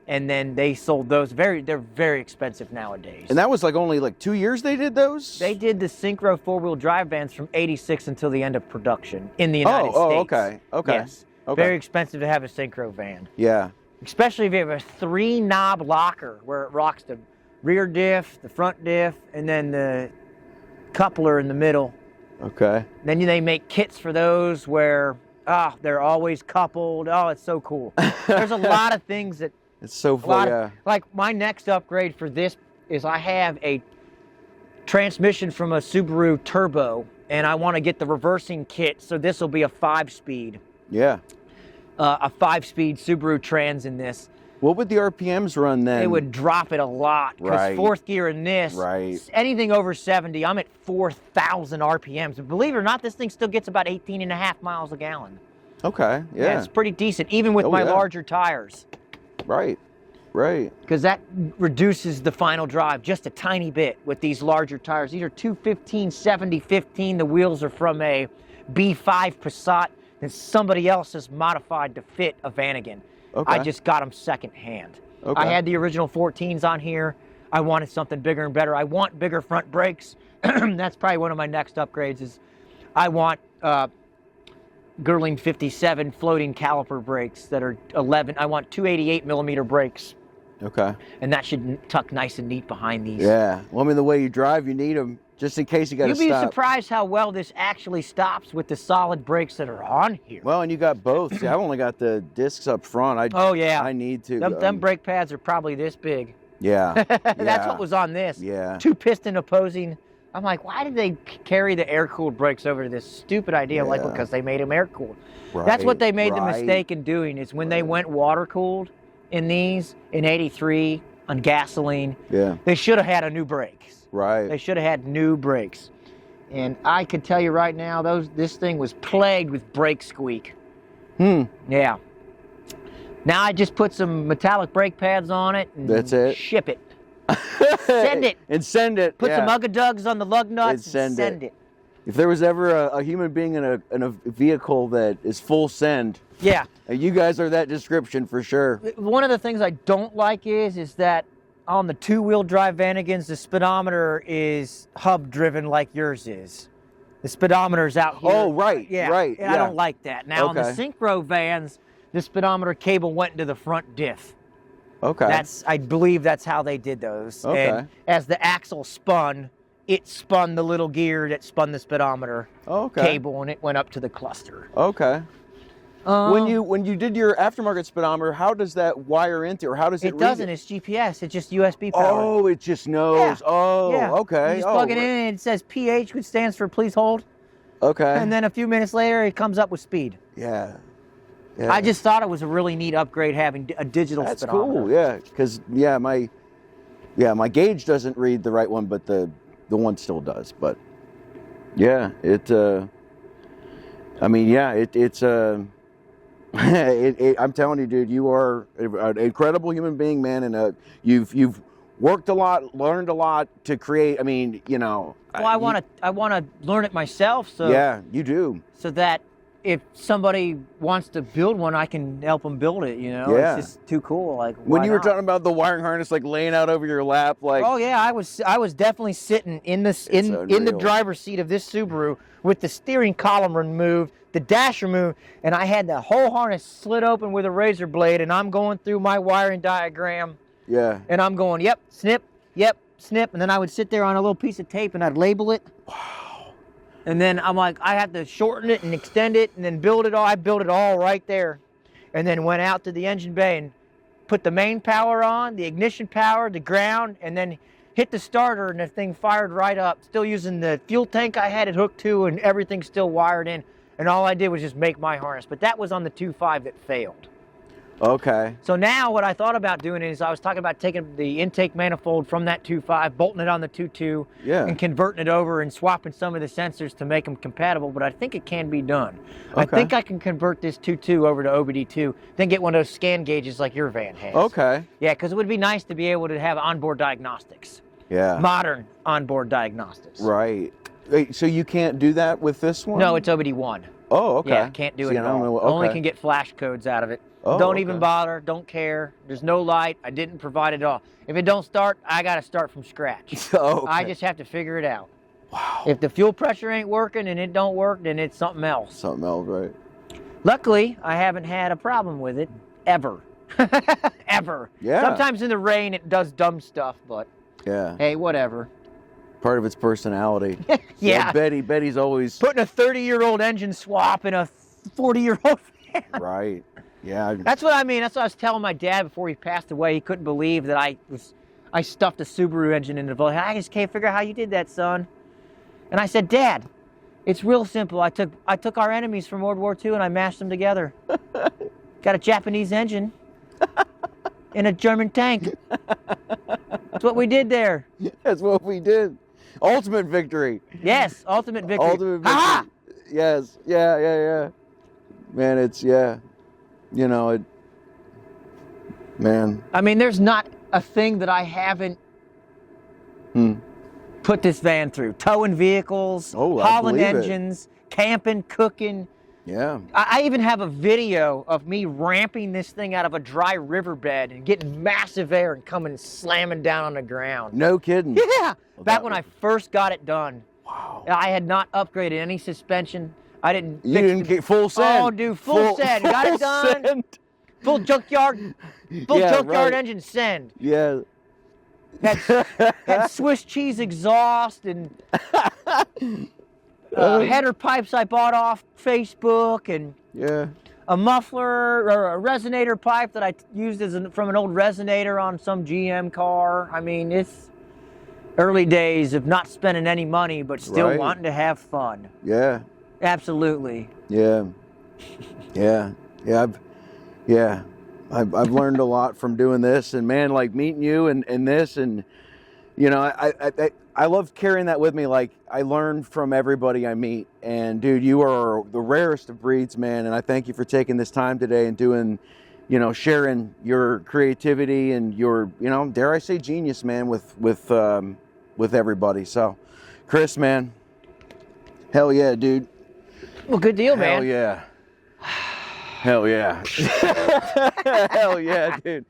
And then they sold those. They're very expensive nowadays. And that was like only like 2 years they did those? They did the Synchro four-wheel drive vans from '86 until the end of production in the United States. Oh, okay. Okay. Yes. Okay. Very expensive to have a Synchro van. Yeah. Especially if you have a 3-knob locker where it rocks the rear diff, the front diff, and then the coupler in the middle. Okay. Then they make kits for those where they're always coupled. Oh, it's so cool. There's a lot of things that It's so fun, yeah. like my next upgrade for this is I have a transmission from a Subaru Turbo, and I want to get the reversing kit, so this will be a 5-speed. Yeah. A 5-speed Subaru Trans in this. What would the RPMs run then? It would drop it a lot because Right. fourth gear in this, Right. anything over 70, I'm at 4,000 RPMs. But believe it or not, this thing still gets about 18.5 miles a gallon. Okay, yeah. It's pretty decent, even with Oh, my yeah. larger tires. Right, right. Because that reduces the final drive just a tiny bit with these larger tires. These are 215 70-15. The wheels are from a B5 Passat that somebody else has modified to fit a Vanagon. Okay. I just got them secondhand. Okay. I had the original 14s on here. I wanted something bigger and better. I want bigger front brakes. That's probably one of my next upgrades is I want Girling 57 floating caliper brakes that are 11. I want 288 millimeter brakes. Okay. And that should tuck nice and neat behind these. Yeah. Well, I mean, the way you drive, you need them just in case you got to You'd be stop. surprised how well this actually stops with the solid brakes that are on here. Well, and you got both. See, I've only got the discs up front. Oh, yeah. I need to. Them brake pads are probably this big. Yeah. That's yeah. what was on this. Yeah. 2 piston opposing. I'm like, why did they carry the air-cooled brakes over to this stupid idea? Like, Yeah. because they made them air-cooled. Right, That's what they made the right. mistake in doing is when they went water-cooled in these in '83 on gasoline, Yeah. they should have had a new brakes. Right. They should have had new brakes. And I could tell you right now, this thing was plagued with brake squeak. Yeah. Now I just put some metallic brake pads on it and That's it? ship it. Send it. And send it. Put yeah. some Ugga-Dugs on the lug nuts and send it. If there was ever a human being in a vehicle that is full send, Yeah. you guys are that description for sure. One of the things I don't like is that on the 2-wheel drive Vanagons, the speedometer is hub driven like yours is. The speedometer's out here. Oh, right, Yeah. right, And I yeah. don't like that. Now on the Okay. Synchro vans, the speedometer cable went into the front diff. Okay. I believe that's how they did those. Okay. And as the axle spun, it spun the little gear that spun the speedometer Okay. cable, and it went up to the cluster. Okay. When you did your aftermarket speedometer, how does that wire into, or how does it? It doesn't. It's GPS. It's just USB power. Oh, it just knows. Yeah. Oh, Yeah. okay. You just plug it in, and it says PH, which stands for please hold. Okay. And then a few minutes later, it comes up with speed. Yeah. Yeah. I just thought it was a really neat upgrade having a digital That's speedometer. cool. Yeah, because my gauge doesn't read the right one, but the one still does. But yeah, it's I'm telling you, dude, you are an incredible human being, man, and you've worked a lot, learned a lot to create. I mean, Well, I want to learn it myself, so Yeah, you do. so that if somebody wants to build one, I can help them build it. Yeah. It's just too cool. Like When why you were not? talking about the wiring harness, like laying out over your lap, like Oh yeah, I was definitely sitting in the unreal. driver's seat of this Subaru with the steering column removed, the dash removed, and I had the whole harness slit open with a razor blade, and I'm going through my wiring diagram, yeah, and I'm going, yep, snip, and then I would sit there on a little piece of tape and I'd label it. Wow. And then I'm like, I have to shorten it and extend it and then build it all. I built it all right there, and then went out to the engine bay and put the main power on, the ignition power, the ground, and then hit the starter, and the thing fired right up. Still using the fuel tank I had it hooked to, and everything's still wired in. And all I did was just make my harness. But that was on the 2.5 that failed. Okay. So now what I thought about doing is I was talking about taking the intake manifold from that 2.5, bolting it on the 2.2, Yeah. and converting it over and swapping some of the sensors to make them compatible, but I think it can be done. Okay. I think I can convert this 2.2 over to OBD2, then get one of those scan gauges like your van has. Okay. Yeah, because it would be nice to be able to have onboard diagnostics. Yeah. Modern onboard diagnostics. Right. Wait, so you can't do that with this one? No, it's OBD1. Oh, okay. Yeah, can't do it See, at I don't all. know. Only Okay. can get flash codes out of it. Oh, Don't even okay. bother. Don't care. There's no light. I didn't provide it all. If it don't start, I got to start from scratch. Oh, okay. I just have to figure it out. Wow. If the fuel pressure ain't working and it don't work, then it's something else. Something else, right? Luckily, I haven't had a problem with it ever. Ever. Yeah. Sometimes in the rain it does dumb stuff, but Yeah. hey, whatever. Part of its personality. Yeah. Betty's always Putting a 30-year-old engine swap in a 40-year-old van. right. Yeah. That's what I mean. That's what I was telling my dad before he passed away. He couldn't believe that I stuffed a Subaru engine into the Volvo. I just can't figure out how you did that, son. And I said, Dad, it's real simple. I took our enemies from World War II and I mashed them together. Got a Japanese engine in a German tank. That's what we did there. That's what we did. Ultimate victory. Yes, ultimate victory. Ultimate victory. Ha! Yes. Yeah. Man, it's yeah. You know it. Man. I mean, there's not a thing that I haven't put this van through. Towing vehicles, Oh, I hauling believe it. engines, camping, cooking. Yeah. I even have a video of me ramping this thing out of a dry riverbed and getting massive air and coming and slamming down on the ground. No kidding. Yeah, back that when was- I first got it done. Wow. I had not upgraded any suspension. I didn't. You fix didn't get full send. Oh, dude, full send. Got it done. Send. Full junkyard. Full Yeah, junkyard right. engine send. Yeah. Had Swiss cheese exhaust and header pipes I bought off Facebook and Yeah. a muffler or a resonator pipe that I used from an old resonator on some GM car. I mean, it's early days of not spending any money but still Right. wanting to have fun. Yeah. Absolutely. Yeah. I've learned a lot from doing this, and man, like meeting you and this, and you know, I love carrying that with me. Like I learn from everybody I meet, and dude, you are the rarest of breeds, man. And I thank you for taking this time today and doing, you know, sharing your creativity and your, you know, dare I say, genius, man, with everybody. So, Chris, man, hell yeah, dude. Well, good deal, man. Hell yeah. Hell yeah. Hell yeah, dude.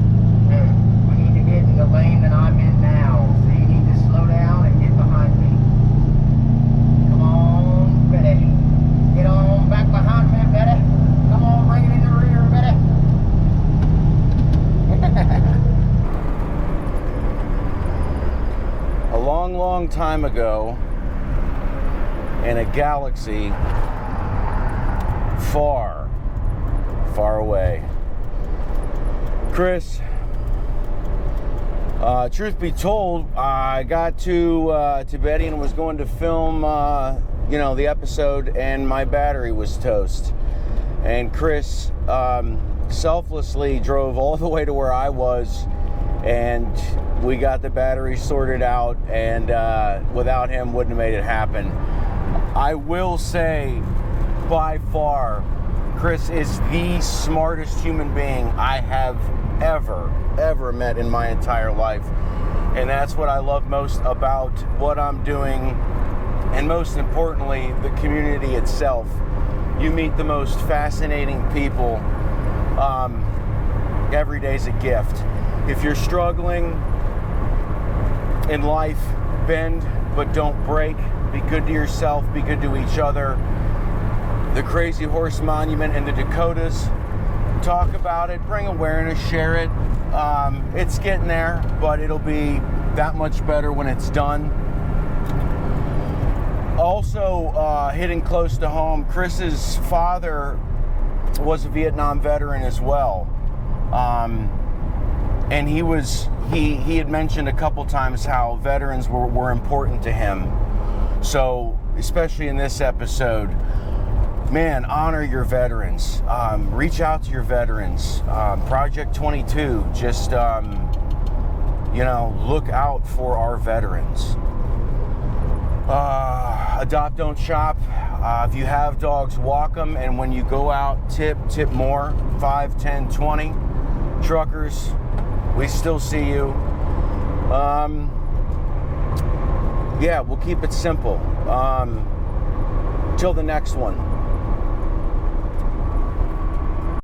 We need to get in the lane that I'm in now, so you need to slow down and get behind me. Come on, Betty. Get on back behind me, Betty. Come on, bring it in the rear, Betty. A long, long time ago, in a galaxy far, far away, Chris, Truth be told, I got to Betty and was going to film, the episode, and my battery was toast. And Chris selflessly drove all the way to where I was, and we got the battery sorted out, and without him, wouldn't have made it happen. I will say, by far, Chris is the smartest human being I have ever met in my entire life. And that's what I love most about what I'm doing, and most importantly, the community itself. You meet the most fascinating people. Every day's a gift. If you're struggling in life, bend but don't break. Be good to yourself, be good to each other. The Crazy Horse Monument in the Dakotas. Talk about it, bring awareness, share it. It's getting there, but it'll be that much better when it's done. Also, hitting close to home, Chris's father was a Vietnam veteran as well. And he had mentioned a couple times how veterans were important to him. So, especially in this episode, man, honor your veterans. Reach out to your veterans. Project 22, just, look out for our veterans. Adopt, don't shop. If you have dogs, walk them. And when you go out, tip more. 5, 10, 20. Truckers, we still see you. We'll keep it simple. Till the next one.